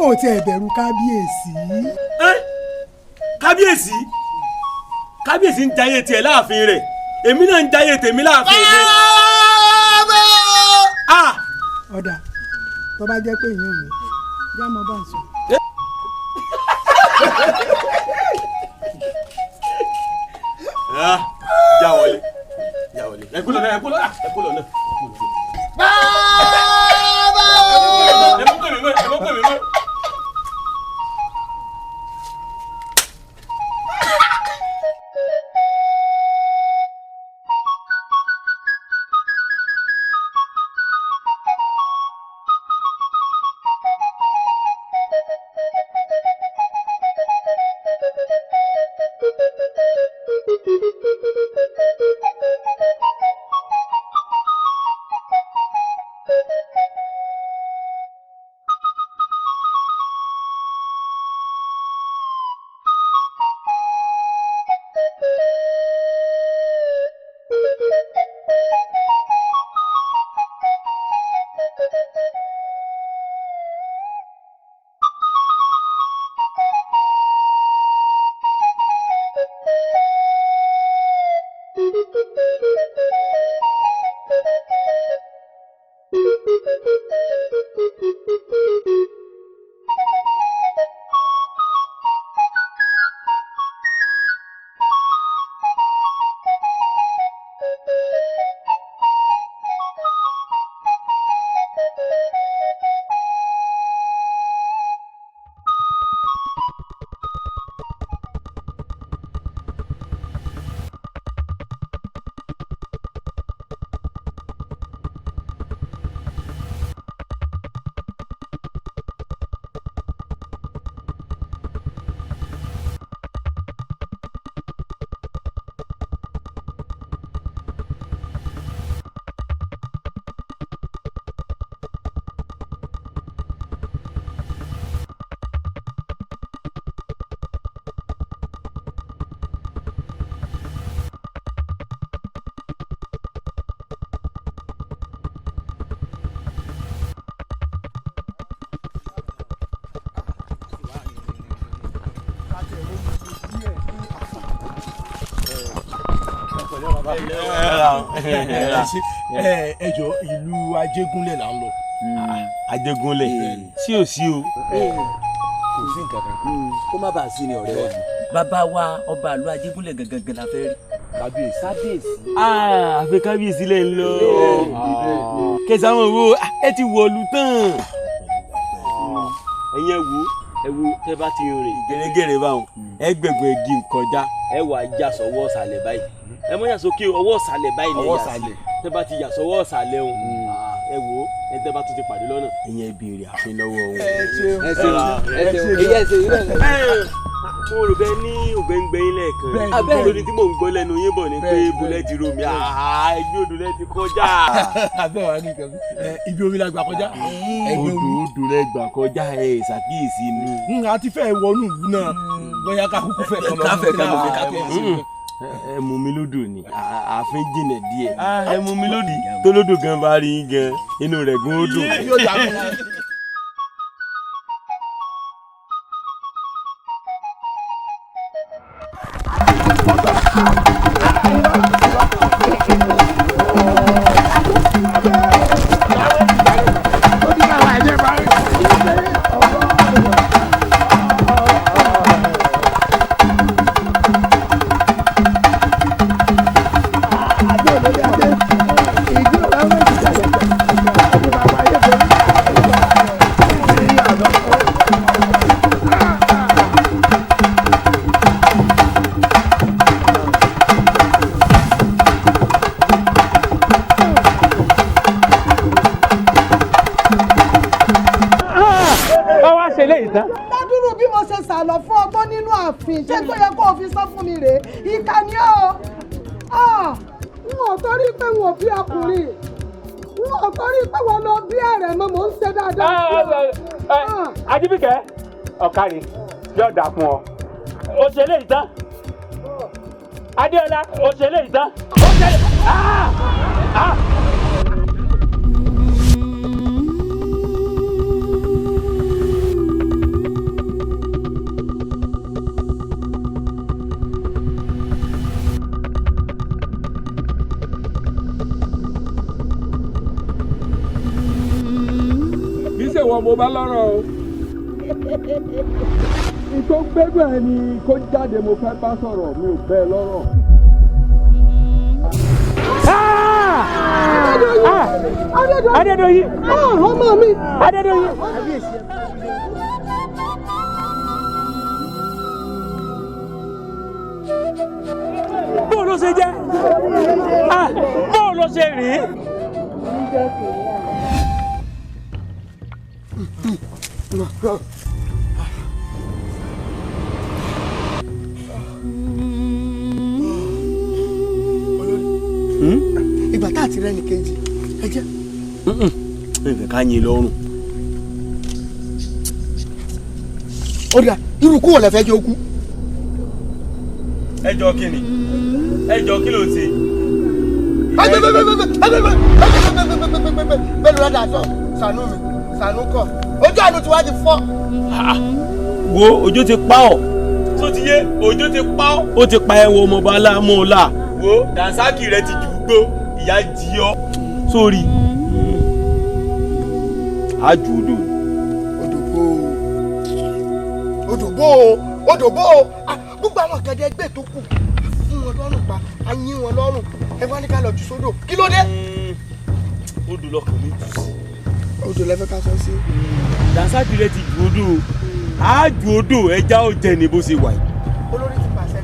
ó ti ẹ̀bẹ̀rù kábíyèsí. kábíyèsí kábíyèsí ń jayé tiẹ̀ láàfin rẹ̀ èmi náà ń jayé tèmi láàfin mi. ọ̀dà tó bá jẹ́ pé ìyẹn mi yá mo bá ń sọ. já wọlé ẹ kúlọ̀ náà. bàbá. ẹ mọ̀ pé mi mọ́. ẹjọ ìlú Ajégúnlẹ̀ là ń lọ. Ajégúnlẹ̀ sí ò sí o. kò sí nǹkan kan kó má bàa sí ni ọ̀rẹ́ wa. bàbá wa ọba ìlú Ajégúnlẹ̀ gangan la fẹ́ rí. kábíyèsí. àfẹ kábíyèsí lẹ ń lọ. kẹsàn-án wo ẹ ti wọ̀lú tán. ẹ̀yin ẹ wo tẹ bá ti rìn gẹ́gẹ́rẹ́ báwọn ẹ gbẹ̀gbẹ̀ igi nkọjá ẹ wà já sọ́wọ́ ọ̀sàlẹ̀ báyìí ẹ mọ̀ yà sókè ọwọ́ ọ̀sàlẹ̀ báyìí ni ẹ yà sí tẹ bá ti yà sọ́wọ́ ọ̀sàlẹ̀ ọ̀hún ẹ wo ẹ tẹ bá tún ti pàdé lọ́nà. ìyẹn béèrè àfin lọ́wọ́ wọn. mo rò bẹ́ẹ̀ ní ògbẹ́ngbẹ́yìn lẹ́ẹ̀kan lórí tí mò ń gbọ́ lẹ́nu yín bọ̀ ni pé búlẹ́ẹ̀tì romi ẹgbẹ́ odò lẹ́ ti kọjá. abẹ́ wa ní nǹkan ibi omi la gbà kọjá. odò lẹ́ gbà kọjá ṣàkíyèsí ni. a ti fẹ́ wọnú ìlú náà bóyá ká kúkú fẹ́ kọ́ lọ́wọ́. ẹ mú mi lódò ni ààfin jìnà díẹ̀ ẹ mú mi lódì tó lódò gan bá rí gan inú rẹ̀ gan ó dùn. ládùúrú bí mo ṣe sàlọ fún ọ tó nínú ààfin ṣé tó yẹ kó o fi sọ fún mi rèé ìkà ni ọ n ò torí pé wọn ò bí ọkùnrin n ò torí pé wọn lọ bí ẹrẹ mọ mò ń ṣe dáadáa. Adébíkẹ́ ọ̀kàrí yóò dà fún ọ òṣèlè ìtàn Adéọlá òṣèlè ìtàn òṣèlè. ìwọ mo bá lọ́rọ̀ o. ìtò gbẹ́gbẹ́ ni kó jáde mo fẹ́ bá sọ̀rọ̀ mi ò bẹ́ẹ̀ lọ́rọ̀. Adédoyin ọmọ mi Adédoyin. bó ló ṣe jẹ́ bó ló ṣe rìn. ìgbà tá a ti rẹ́ni kejì ẹ jẹ́. nǹkan ká yin lọ́rùn. ó dà irú kú wọ̀ lẹ́fẹ̀ẹ́ jẹ́ okú. ẹjọ́ kí ni ẹjọ́ kí ló ṣe. bẹ́ẹ̀ ló dà sọ sànú mi sànú kọ ojú àánú tí wàá ti fọ́. wo ojú ti pa ọ́ tó ti yé ojú ti pa ọ́ ó ti pa ẹ̀wọ̀n ọmọọba aláàmúlà wo dànsákì rẹ ti jù gbó ìyá jí ọ sórí àjù odò bó gbogbo àwọn ọ̀gẹ̀dẹ̀ ẹgbẹ́ tó kù fún wọn lọ́rùn pa a yín wọn lọ́rùn ẹ wá ní ká lọ jù sódò kí ló dé. odò lọkàn mi jù sí. odò lẹ́fẹ̀ẹ́ ká sọ sí. Dànsákì rẹ ti ju odò àjù odò ẹja ó jẹ ní bó ṣe wà yìí. olórí ti pàṣẹ.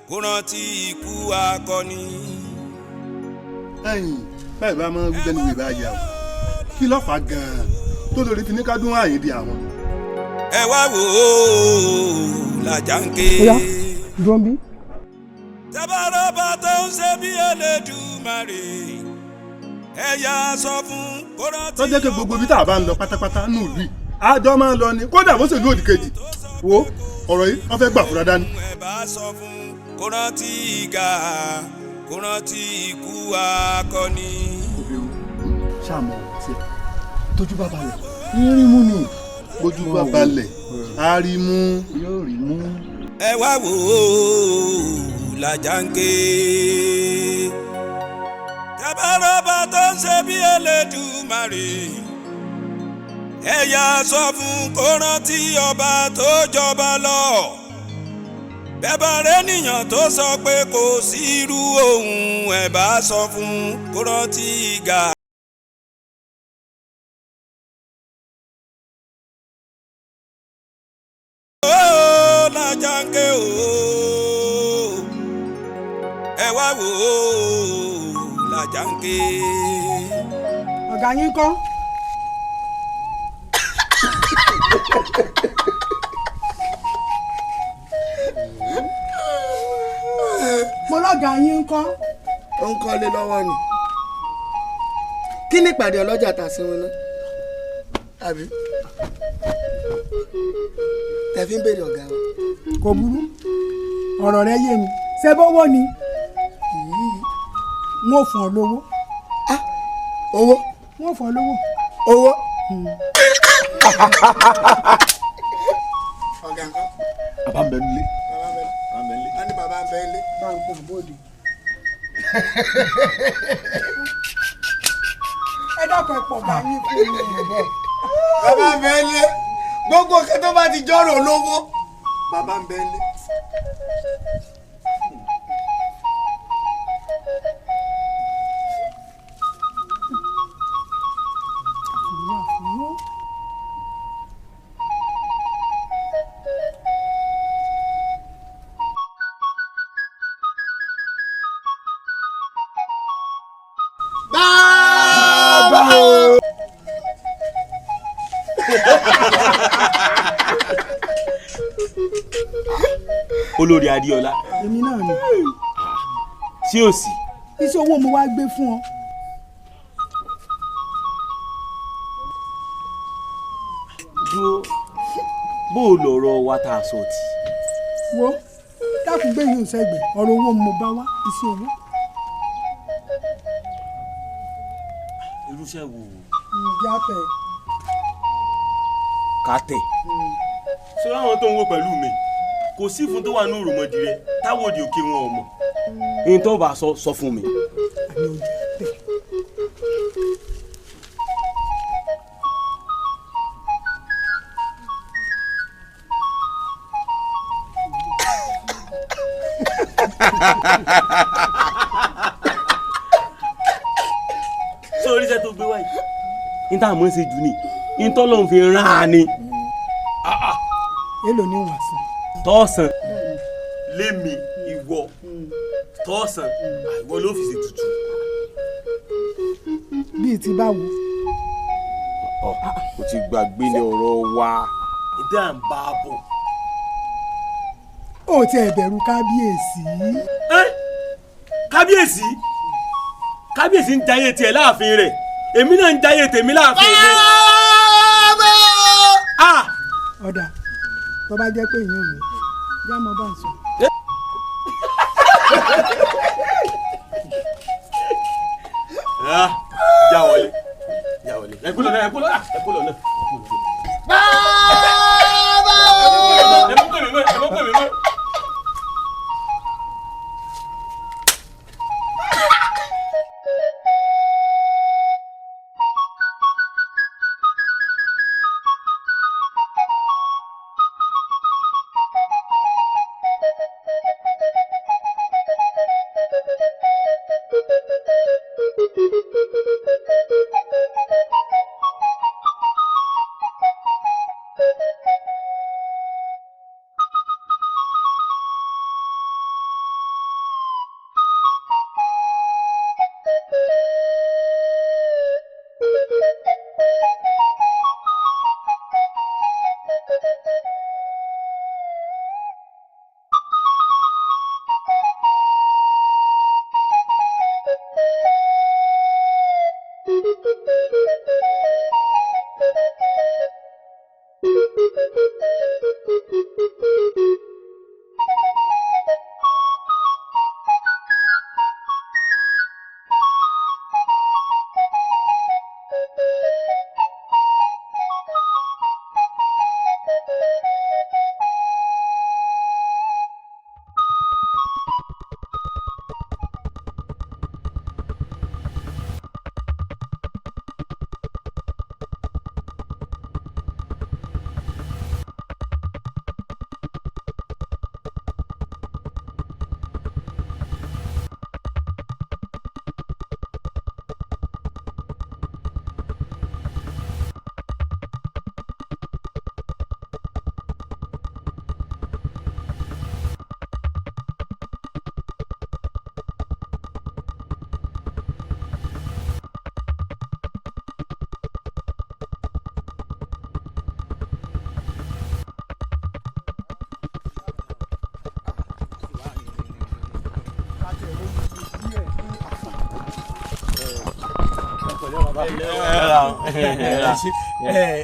kó rántí ikú akọni. ẹ̀yin báyìí bá máa ń gbẹ́nu ìwé báyà o kí ló fà gan-an tó lórí fi ní ká dún àyè di àwọn. ẹ wá wò ó làjà ń ké. bóyá dúró bí. tabarọ́bà tó ń ṣe bí Elédùmarè ẹ̀yà sọ fún kó rántí. tó jẹ́ pé gbogbo ibi tá a bá ń lọ pátápátá ní ìlú yìí àjọ máa ń lọ ni kódà bó ṣe lú òdì kejì wo ọ̀rọ̀ yìí wọ́n fẹ́ gbà fúra dání. ẹ bá sọ fún kó rántí ìgà kó rántí ikú akọni. ṣàmọ̀ tí tójú bá balẹ̀ rírí mú ni bójú bá balẹ̀ á rí mú yóò rí mú. ẹ wá wò ó làjà ń ké. tabarọ́bà tó ń ṣe bí Elédùmarè ẹ̀yà sọ fún kó rántí ọba tó jọba lọ. bẹ́ẹ̀ bá rẹ́nìyàn tó sọ pé kò sí irú òun ẹ̀ bá sọ fún kó rántí ìgà. ó làjà ń ké o ẹ wá wò ó làjà ń ké. ọ̀gá yín kọ́. mo lọ́gà yín ń kọ́. ó ń kọ́lé lọ́wọ́ ni kí ni ìpàdé ọlọ́jà tà sí wọn náà àbí ẹ fi ń béèrè ọ̀gá wa. kò burú ọ̀rọ̀ rẹ yé mi ṣé bówó ni n ó fún ọ lówó. owó. n ó fún ọ lówó. owó. ọ̀gá nǹkan. bàbá ń bẹ nílé. a ní bàbá ń bẹ nílé. bá ń pọ̀ bóde. ẹ dákun ẹ pọ̀ bá yín fún mi. bàbá ń bẹ nílé gbogbo kí tó bá ti jọ́rọ̀ lówó bàbá ń bẹ nílé. olórí adéọlá. èmi náà ni. sí òsì. iṣẹ́ owó mo wá gbé fún ọ. dúró bó o lọ̀rọ̀ wa tá a sọ tì. wo dákun gbé yín sẹ́gbẹ̀ ọ̀rọ̀ owó mo bá wá iṣẹ́ owó. irúṣẹ́ wo. ìjà tẹ̀. ká tẹ̀. ṣé àwọn tó ń wò pẹ̀lú mi kò sí fún tó wà ní òròmọdì rẹ táwọn òdì òkè wọn ọmọ ní tó bá sọ fún mi. àmì ìjà tẹ̀. ṣé oríṣẹ́ tó gbé wáyé ní tá a mọ̀ ṣe jù ní ní tọ́lọ́run fi rán a ni. èlò ni wàá san. tọ́sán lémi ìwọ tọ́sán àìwọ ló fi ṣe tutù. bíi ti báwo. o ti gbàgbé ní ọ̀rọ̀ wa. ìdá ń bá a bọ̀. ó ti ẹ̀bẹ̀rù kábíyèsí. kábíyèsí kábíyèsí ń jayé tiẹ̀ láàfin rẹ̀ èmi náà ń jayé tèmi láàfin mi. ọ̀dà tó bá jẹ́ pé ìyẹn ò ní yá mo bá ń sọ. já wọlé já wọlé.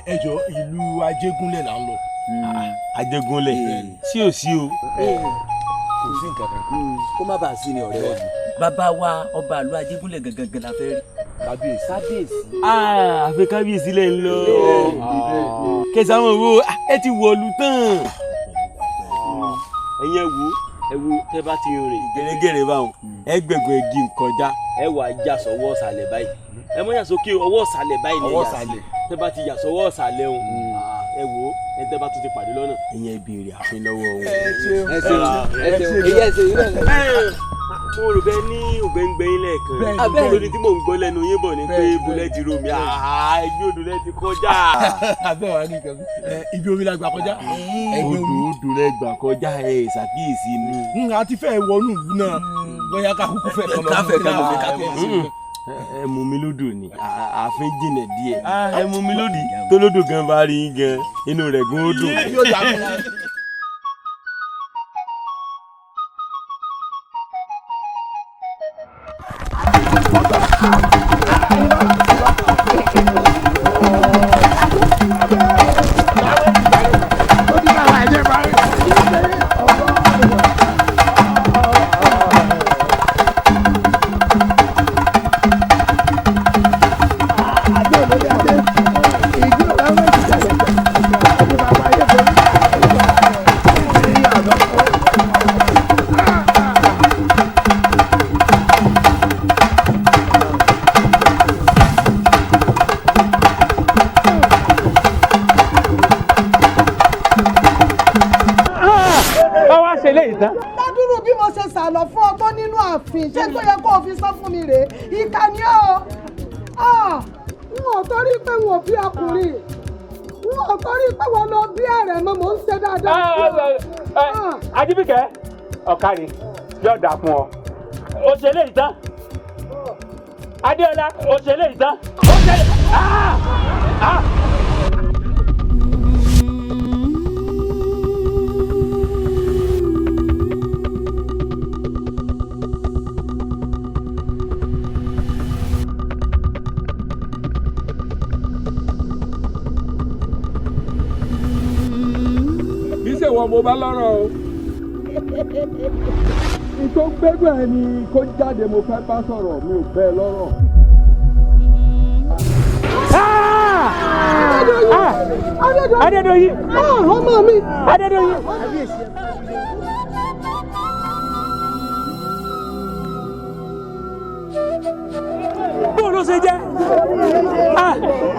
ẹ jọ ìlú Ajégúnlẹ̀ là ń lọ. Ajégúnlẹ̀ sí ò sí o. kò sí nǹkan kan kó má bàa sí ni ọ̀rẹ́ wa. bàbá wa ọba ìlú Ajégúnlẹ̀ gangan la fẹ́ rí. kábíyèsí. àfi kábíyèsí lẹ́ ń lọ. kẹsàn-án wo ẹ ti wọ̀lú tán. ẹ̀yin ẹ wo tẹ́ bá ti rìn gẹ́gẹ́rẹ́ báwọn ẹ gbẹ̀gbẹ̀ igi nkọjá ẹ wà já sọ́wọ́ ọ̀sàlẹ̀ báyìí ẹ mọ̀ yà sókè ọwọ́ ọ̀sàlẹ̀ báyìí ni ẹ yà sí tẹ́ bá ti yà sọ́wọ́ ọ̀sàlẹ̀ ọ̀hún ẹ wo ẹ tẹ́ bá tún ti pàdé lọ́nà. ìyẹn béèrè àfin lọ́wọ́ ọ̀hún. ẹ ṣeun mo rò bẹ́ẹ̀ ní ògbẹ́ngbẹ́yìn lẹ́ẹ̀kan lórí tí mò ń gbọ́ lẹ́nu yín bọ̀ ni pé búlẹ́ẹ̀tì romi ẹgbẹ́ odò lẹ́ ti kọjá. abẹ́ wa ní nǹkan ibi omi la gbà kọjá. odò lẹ́ gbà kọjá ṣàkíyèsí ni. a ti fẹ́ wọnú ìlú náà bóyá ká kúkú fẹ́ kọ́ lọ́wọ́ ẹ mú mi lódò ni ààfin jìnà díẹ̀ ẹ mú mi lódì tó lódò gan bá rí gan inú rẹ̀ gan ó dùn. ládùúrú bí mo ṣe sàlọ fún ọ tó nínú ààfin ṣé tó yẹ kó o fi sọ fún mi rèé ìkà ni ọ́ n ò torí pé n ò bí ọkùnrin n ò torí pé wọn lọ bí ààrẹ mọ mò ń ṣe dáadáa. Ajíbíkẹ́ ọ̀kàrí yóò dà fún ọ òṣèlè ìtàn Adéọlá òṣèlè ìtàn òṣèlè. ìwọ mo bá lọ́rọ̀ o ìtò gbẹ́gbẹ́ ẹni kó jáde mo fẹ́ bá sọ̀rọ̀ mi ò bẹ́ẹ̀ lọ́rọ̀. Adédoyin. Ọmọ mi. Adédoyin. Bó ló ṣe jẹ́?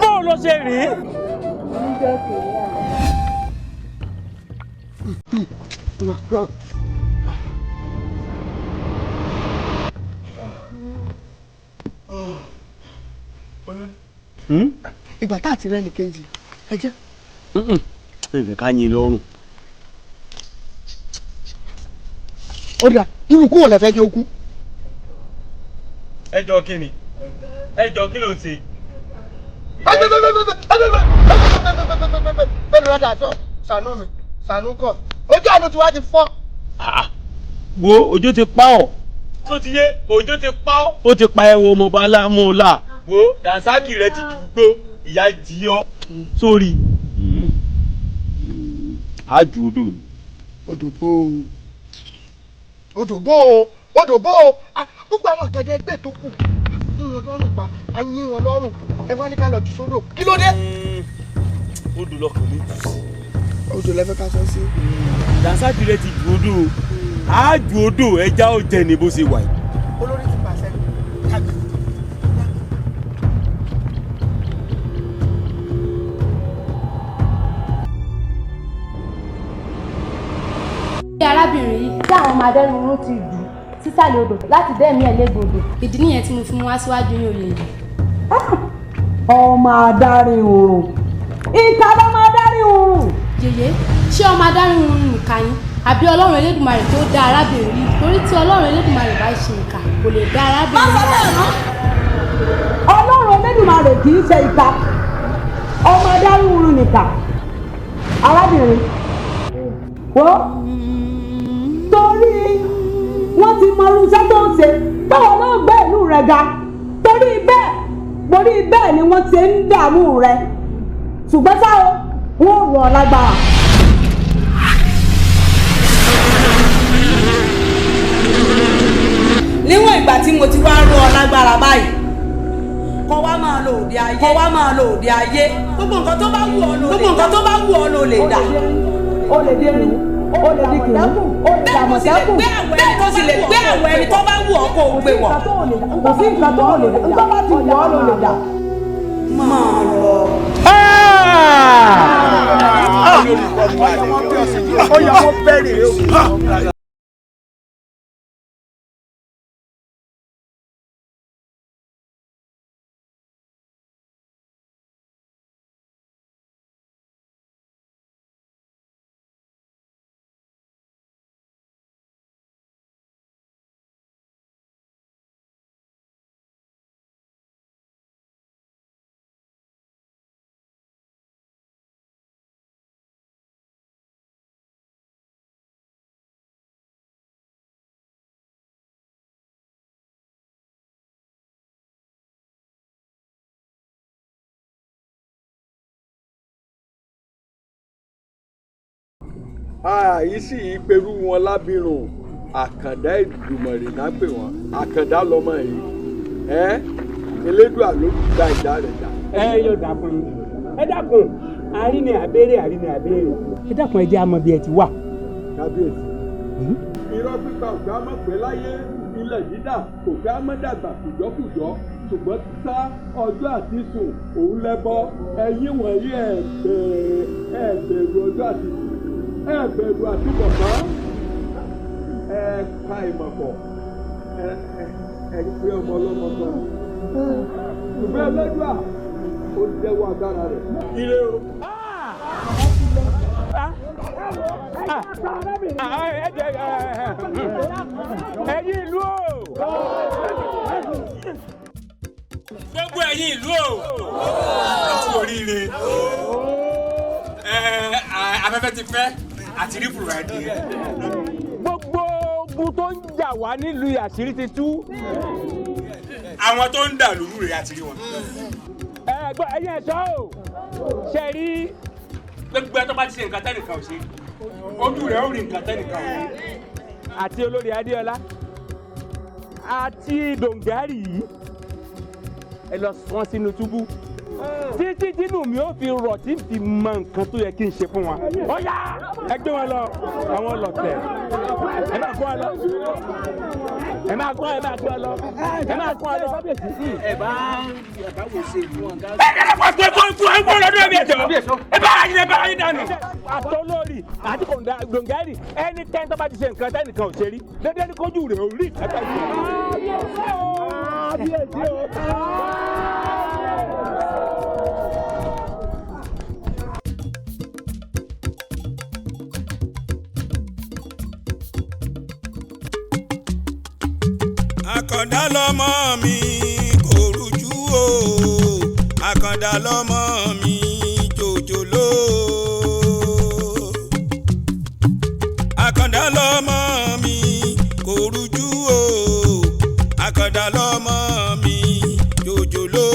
Bó ló ṣe rìn? Ìgbà tá àti rẹ́ni kejì ẹ jẹ́. Ẹ̀fẹ̀ ká yin lọ́rùn. Ó dà irú kú wò lẹ fẹ́ kí o kú. Ẹ jọ kí ni? Ẹ jọ kí ló ń ṣe? Bẹ́ẹ̀ni wọ́n dà sọ, ṣàánú mi, ṣàánú kọ̀. Ojú àánú tí wàá ti fọ́. Wo òjò ti pa ọ́. Tó ti yé òjò ti pa ọ́. Ó ti pa ẹwọ ọmọ bàálà mú un là. Wo dànsákì rẹ ti dùgbò ìyá jí ọ sórí. Àjù odò ni. Odò bó o. Gbogbo àwọn ọ̀gẹ̀dẹ̀ ẹgbẹ́ tó kù. Yín wọn lọ́rùn pa, a yín wọn lọ́rùn. Ẹ wá ní ká lọ jù sódò. Kí ló dé? Odò lọkàn mi jù sí. Odò lẹ́fẹ́ ká sọ sí. Dànsákì rẹ ti jù odò. Àjù odò ẹja ó jẹ ní bó ṣe wà yìí. Olórí ti pàṣẹ kábí. Arábìnrin yìí tí àwọn ọmọ adẹ́rùnrún ti dù sísàlẹ̀ odò láti dẹ́mi ẹ̀ légbodò. Ìdí nìyẹn tí mo fi mú wá síwájú ní oyè yìí. Ọmọ adarí oòrùn ìka ló máa darí oòrùn. Yèyé ṣé ọmọ adarí oòrùn nìkan yín àbí Ọlọ́run Elédùmarè tó dá arábìnrin yìí torí tí Ọlọ́run Elédùmarè bá ṣe ìkà kò lè dá arábìnrin yìí. Ọlọ́run Elédùmarè kì í ṣe ìka ọmọ adarí oòrùn nìkan arábìnrin wo torí wọ́n ti mọ irúṣẹ́ tó ń ṣe báwọn náà gbé ìlú rẹ̀ ga torí bẹ́ẹ̀ ni wọ́n ti ń dààmú rẹ̀ ṣùgbọ́n sáà wọ́n rọ̀ ọ́ lágbára. níwọ̀n ìgbà tí mo ti wá rọ̀ ọ́ lágbára báyìí kó wá máa lò òde ayé gbogbo nǹkan tó bá wù ọ́ lò lè dà. ó lè dé mi ó lè di kìnnìún ó lè di àmọ̀tẹ́kùn bẹ́ẹ̀ kó sì lè gbé àwọn ẹni tó bá wù ọ́ kó o gbé wọ̀. kò sí nǹkan tó lè dà nǹkan bá ti wù ọ́ ló lè dà. máa lọ. Ó yẹ kó bẹ́ẹ̀rẹ̀ o. Yìí sì í perú wọn lábìrùn àkàndá ìdùmọ̀rì náà pè wọ́n àkàndá lọ́mọ yìí Elédùà ló gba ìdá rẹ̀ dá. Yóò dákun ẹ dákun àárín ni àbẹ́rẹ́ ẹ dákun ẹ jẹ́ àmọ́ bí ẹ ti wà. Kábíyèsí irọ́ pípa ọ̀gá mọ̀ pé láyé ilẹ̀ dídà kò fẹ́ mọ́dàgbà kùjọ́kùjọ́ ṣùgbọ́n sá ọjọ́ àti sùn òun lẹ́bọ ẹ̀yin wọ̀nyí ẹ̀ bẹ̀rù ọjọ́ àti sùn ẹ bẹ̀rù àtúbọ̀tán ẹ ka ìmọ̀pọ̀ ẹ pé ọmọ ọlọ́mọ náà ṣùgbọ́n Ẹlẹ́dùà ó jẹ́wọ́ agbára rẹ̀. Ire o. Ẹ̀yin ìlú o. Gbogbo ẹ̀yin ìlú o. Àti oríire. Afẹ́fẹ́ ti fẹ́ àti rí fùràdì rẹ̀. Gbogbo ogun tó ń jà wá nílùú àṣírí ti tú. Àwọn tó ń dà lóru rẹ̀ àti rí wọn. Ẹ̀yin ẹ̀ṣọ́ o ṣe rí. Gbogbo ẹ tó bá ti ṣe nǹkan tẹ́nìkan ò ṣe ojú rẹ̀ ó rí nǹkan tẹ́nìkan ò ṣe. Àti olórí Adéọlá àti Dòǹgárì yìí ẹ lọ sọ wọn sínú túbú títí tínú mi ó fi rọ̀ tí fi mọ nǹkan tó yẹ kí n ṣe fún wọn. Ó yá ẹ gbé wọn lọ àwọn ọlọ́tẹ̀ ẹ máa kó wọn lọ ẹ máa kó wọn lọ ẹ máa kó wọn lọ. ẹ bá wò ṣe ìlú wọn ká. ẹ kẹ́lẹ́ pọ̀ tó ẹ kó lọ́dún ẹ̀mí ẹ̀jọ̀ ẹ bá yín dànù. àtọ́lórí àti gbòǹgárì ẹni tẹ́ tó bá ti ṣe nǹkan tẹ́nìkan ò ṣe rí dédé ní kójú rẹ̀ ò rí ìkẹ́kẹ́ Àkàndá lọ́mọ mi kò rújú o, Àkàndá lọ́mọ mi jòjòló. Àkàndá lọ́mọ mi kò rújú o, Àkàndá lọ́mọ mi jòjòló.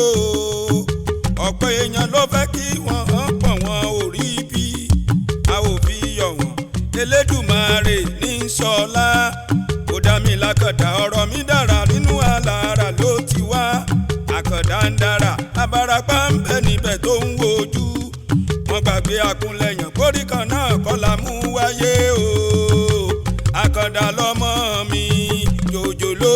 Ọ̀pọ̀ èèyàn ló fẹ́ kí wọ́n pọ̀ wọn ò rí bí a ò fi yọ̀ wọ́n. Elédùmarè ní ṣọlá ó dá mi lákàndá, ọ̀rọ̀ mi dára nínú àlàárà ló ti wá. Àkàndá ń dára, abarapá ń bẹ níbẹ̀ tó ń wojú. Wọ́n gbàgbé akúnlẹ̀yàn kórì kan náà kọ́ la mú wáyé o. Àkàndá lọ́mọ mi jòjòló.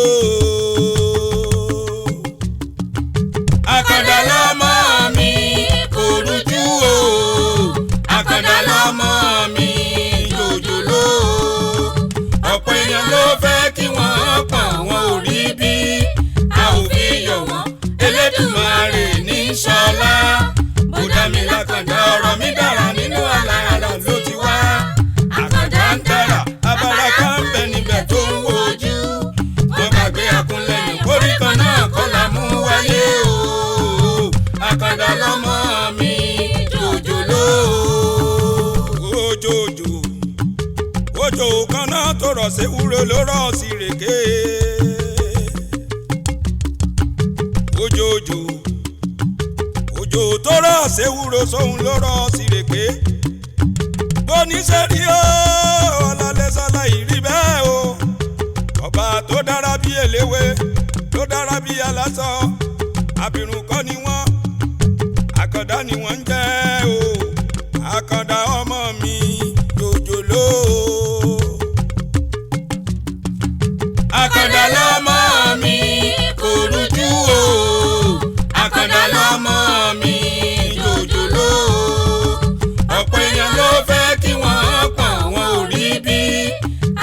Àkàndá lọ́mọ mi kò rújú o, Àkàndá lọ́mọ mi jòjòló. Ọ̀pọ̀ èèyàn ló fẹ́ kí wọ́n pọ̀ wọn ò rí bí a ò fi yọ̀ wọ́n. Elédùmarè ní ṣọlá bó dá mi lákàndá, ọ̀rọ̀ mi dára nínú àlàárà ló ti wá. Àkàndá ń dára, abarapá ń bẹ níbẹ̀ tó ń wojú. Wọ́n gbàgbé akúnlẹ̀yìn kórì kan náà kọ́ la mú wáyé o. Àkàndá lọ́mọ mi jòjòló. Òjòjò òjò kan náà tó rọ̀ sí wúro ló rọ̀ sí rèké. Òjòjò òjò tó rọ̀ sí wúro sóhun ló rọ̀ sí rèké. Oníṣẹ́rí o ọ̀làlẹ̀ sọ́lá ìrí bẹ́ẹ̀ o. Ọba tó dára bí eléwé tó dára bí aláṣọ. Àbìrùn kọ́ ni wọ́n, Àkàndá ni wọ́n ń jẹ́ o. Àkàndá ọmọ mi jòjòló. Àkàndá lọ́mọ mi kò rújú o, Àkàndá lọ́mọ mi jòjòló. Ọ̀pọ̀ èèyàn ló fẹ́ kí wọ́n pọ̀ wọn ò rí bí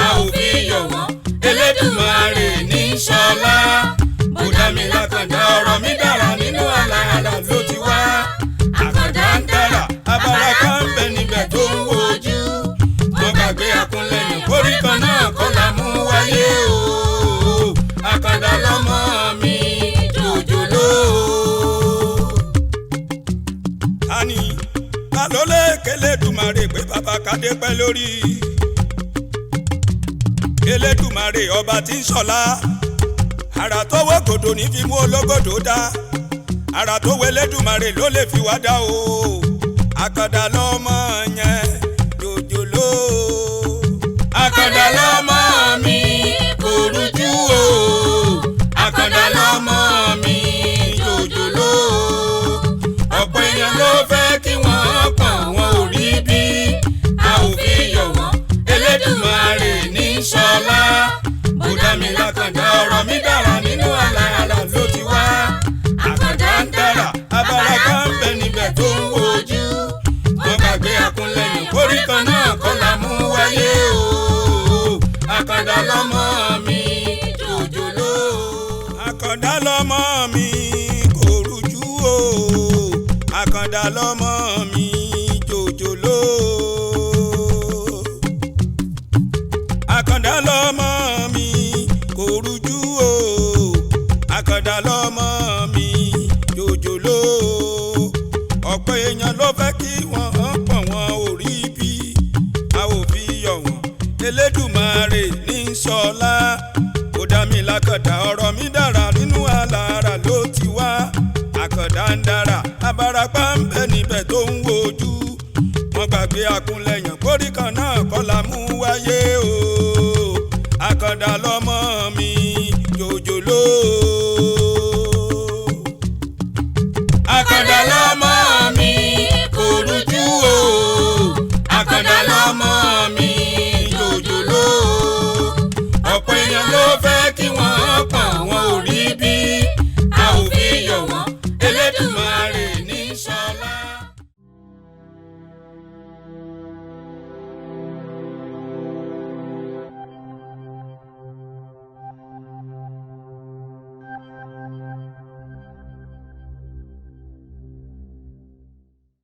a ò fi yọ̀ wọ́n. Elédùmarè ní ṣọlá bó dá mi lákàndá, ọ̀rọ̀ mi dára nínú àlàárà ló ti wá. Àkàndá ń dára, abarapá ń bẹ níbẹ̀ tó ń wojú. Wọ́n gbàgbé akúnlẹ̀yìn kórì kan náà kọ́ la mú wáyé o. Àkàndá lọ́mọ mi jòjòló. Tani ta ló lè k'Elédùmarè pé bàbá kádé pẹ́ lórí. Elédùmarè ọba tí ń ṣọlá, àrà tó wọ́ gòdò ní fi mú ológòdò dá. Àrà tó wọ Elédùmarè ló lè fi wá dá o. Àkàndá lọ́mọ yẹn jòjòló. Àkàndá lọ́mọ mi kò rújú o, Àkàndá lọ́mọ mi jòjòló. Ọ̀pọ̀ èèyàn ló fẹ́ kí wọ́n pọ̀ wọn ò rí bí a ò fi yọ̀ wọ́n. Elédùmarè ní ṣọlá bó dá mi lákàndá, ọ̀rọ̀ mi dára nínú àlàárà ló ti wá. Àkàndá ń dára, abarapá ń bẹ níbẹ̀ tó ń wojú. Wọ́n gbàgbé akúnlẹ̀yìn kórì kan náà kọ́ la mú wáyé o. Àkàndá lọ́mọ mi jòjòló. Àkàndá lọ́mọ mi kò rújú o, Àkàndá lọ́mọ mi jòjòló. Àkàndá lọ́mọ mi kò rújú o, Àkàndá lọ́mọ mi jòjòló. Ọ̀pọ̀ èèyàn ló fẹ́ kí wọ́n pọ̀ wọn ò rí bí a ò fi yọ̀ wọ́n. Elédùmarè ní ṣọlá ó dá mi lákàndá, ọ̀rọ̀ mi dára nínú àlàárà ló ti wá. Àkàndá ń dára, abarapá ń bẹ níbẹ̀ tó ń wojú. Wọ́n gbàgbé akúnlẹ̀yàn kórì kan náà kọ́ la mú wáyé o.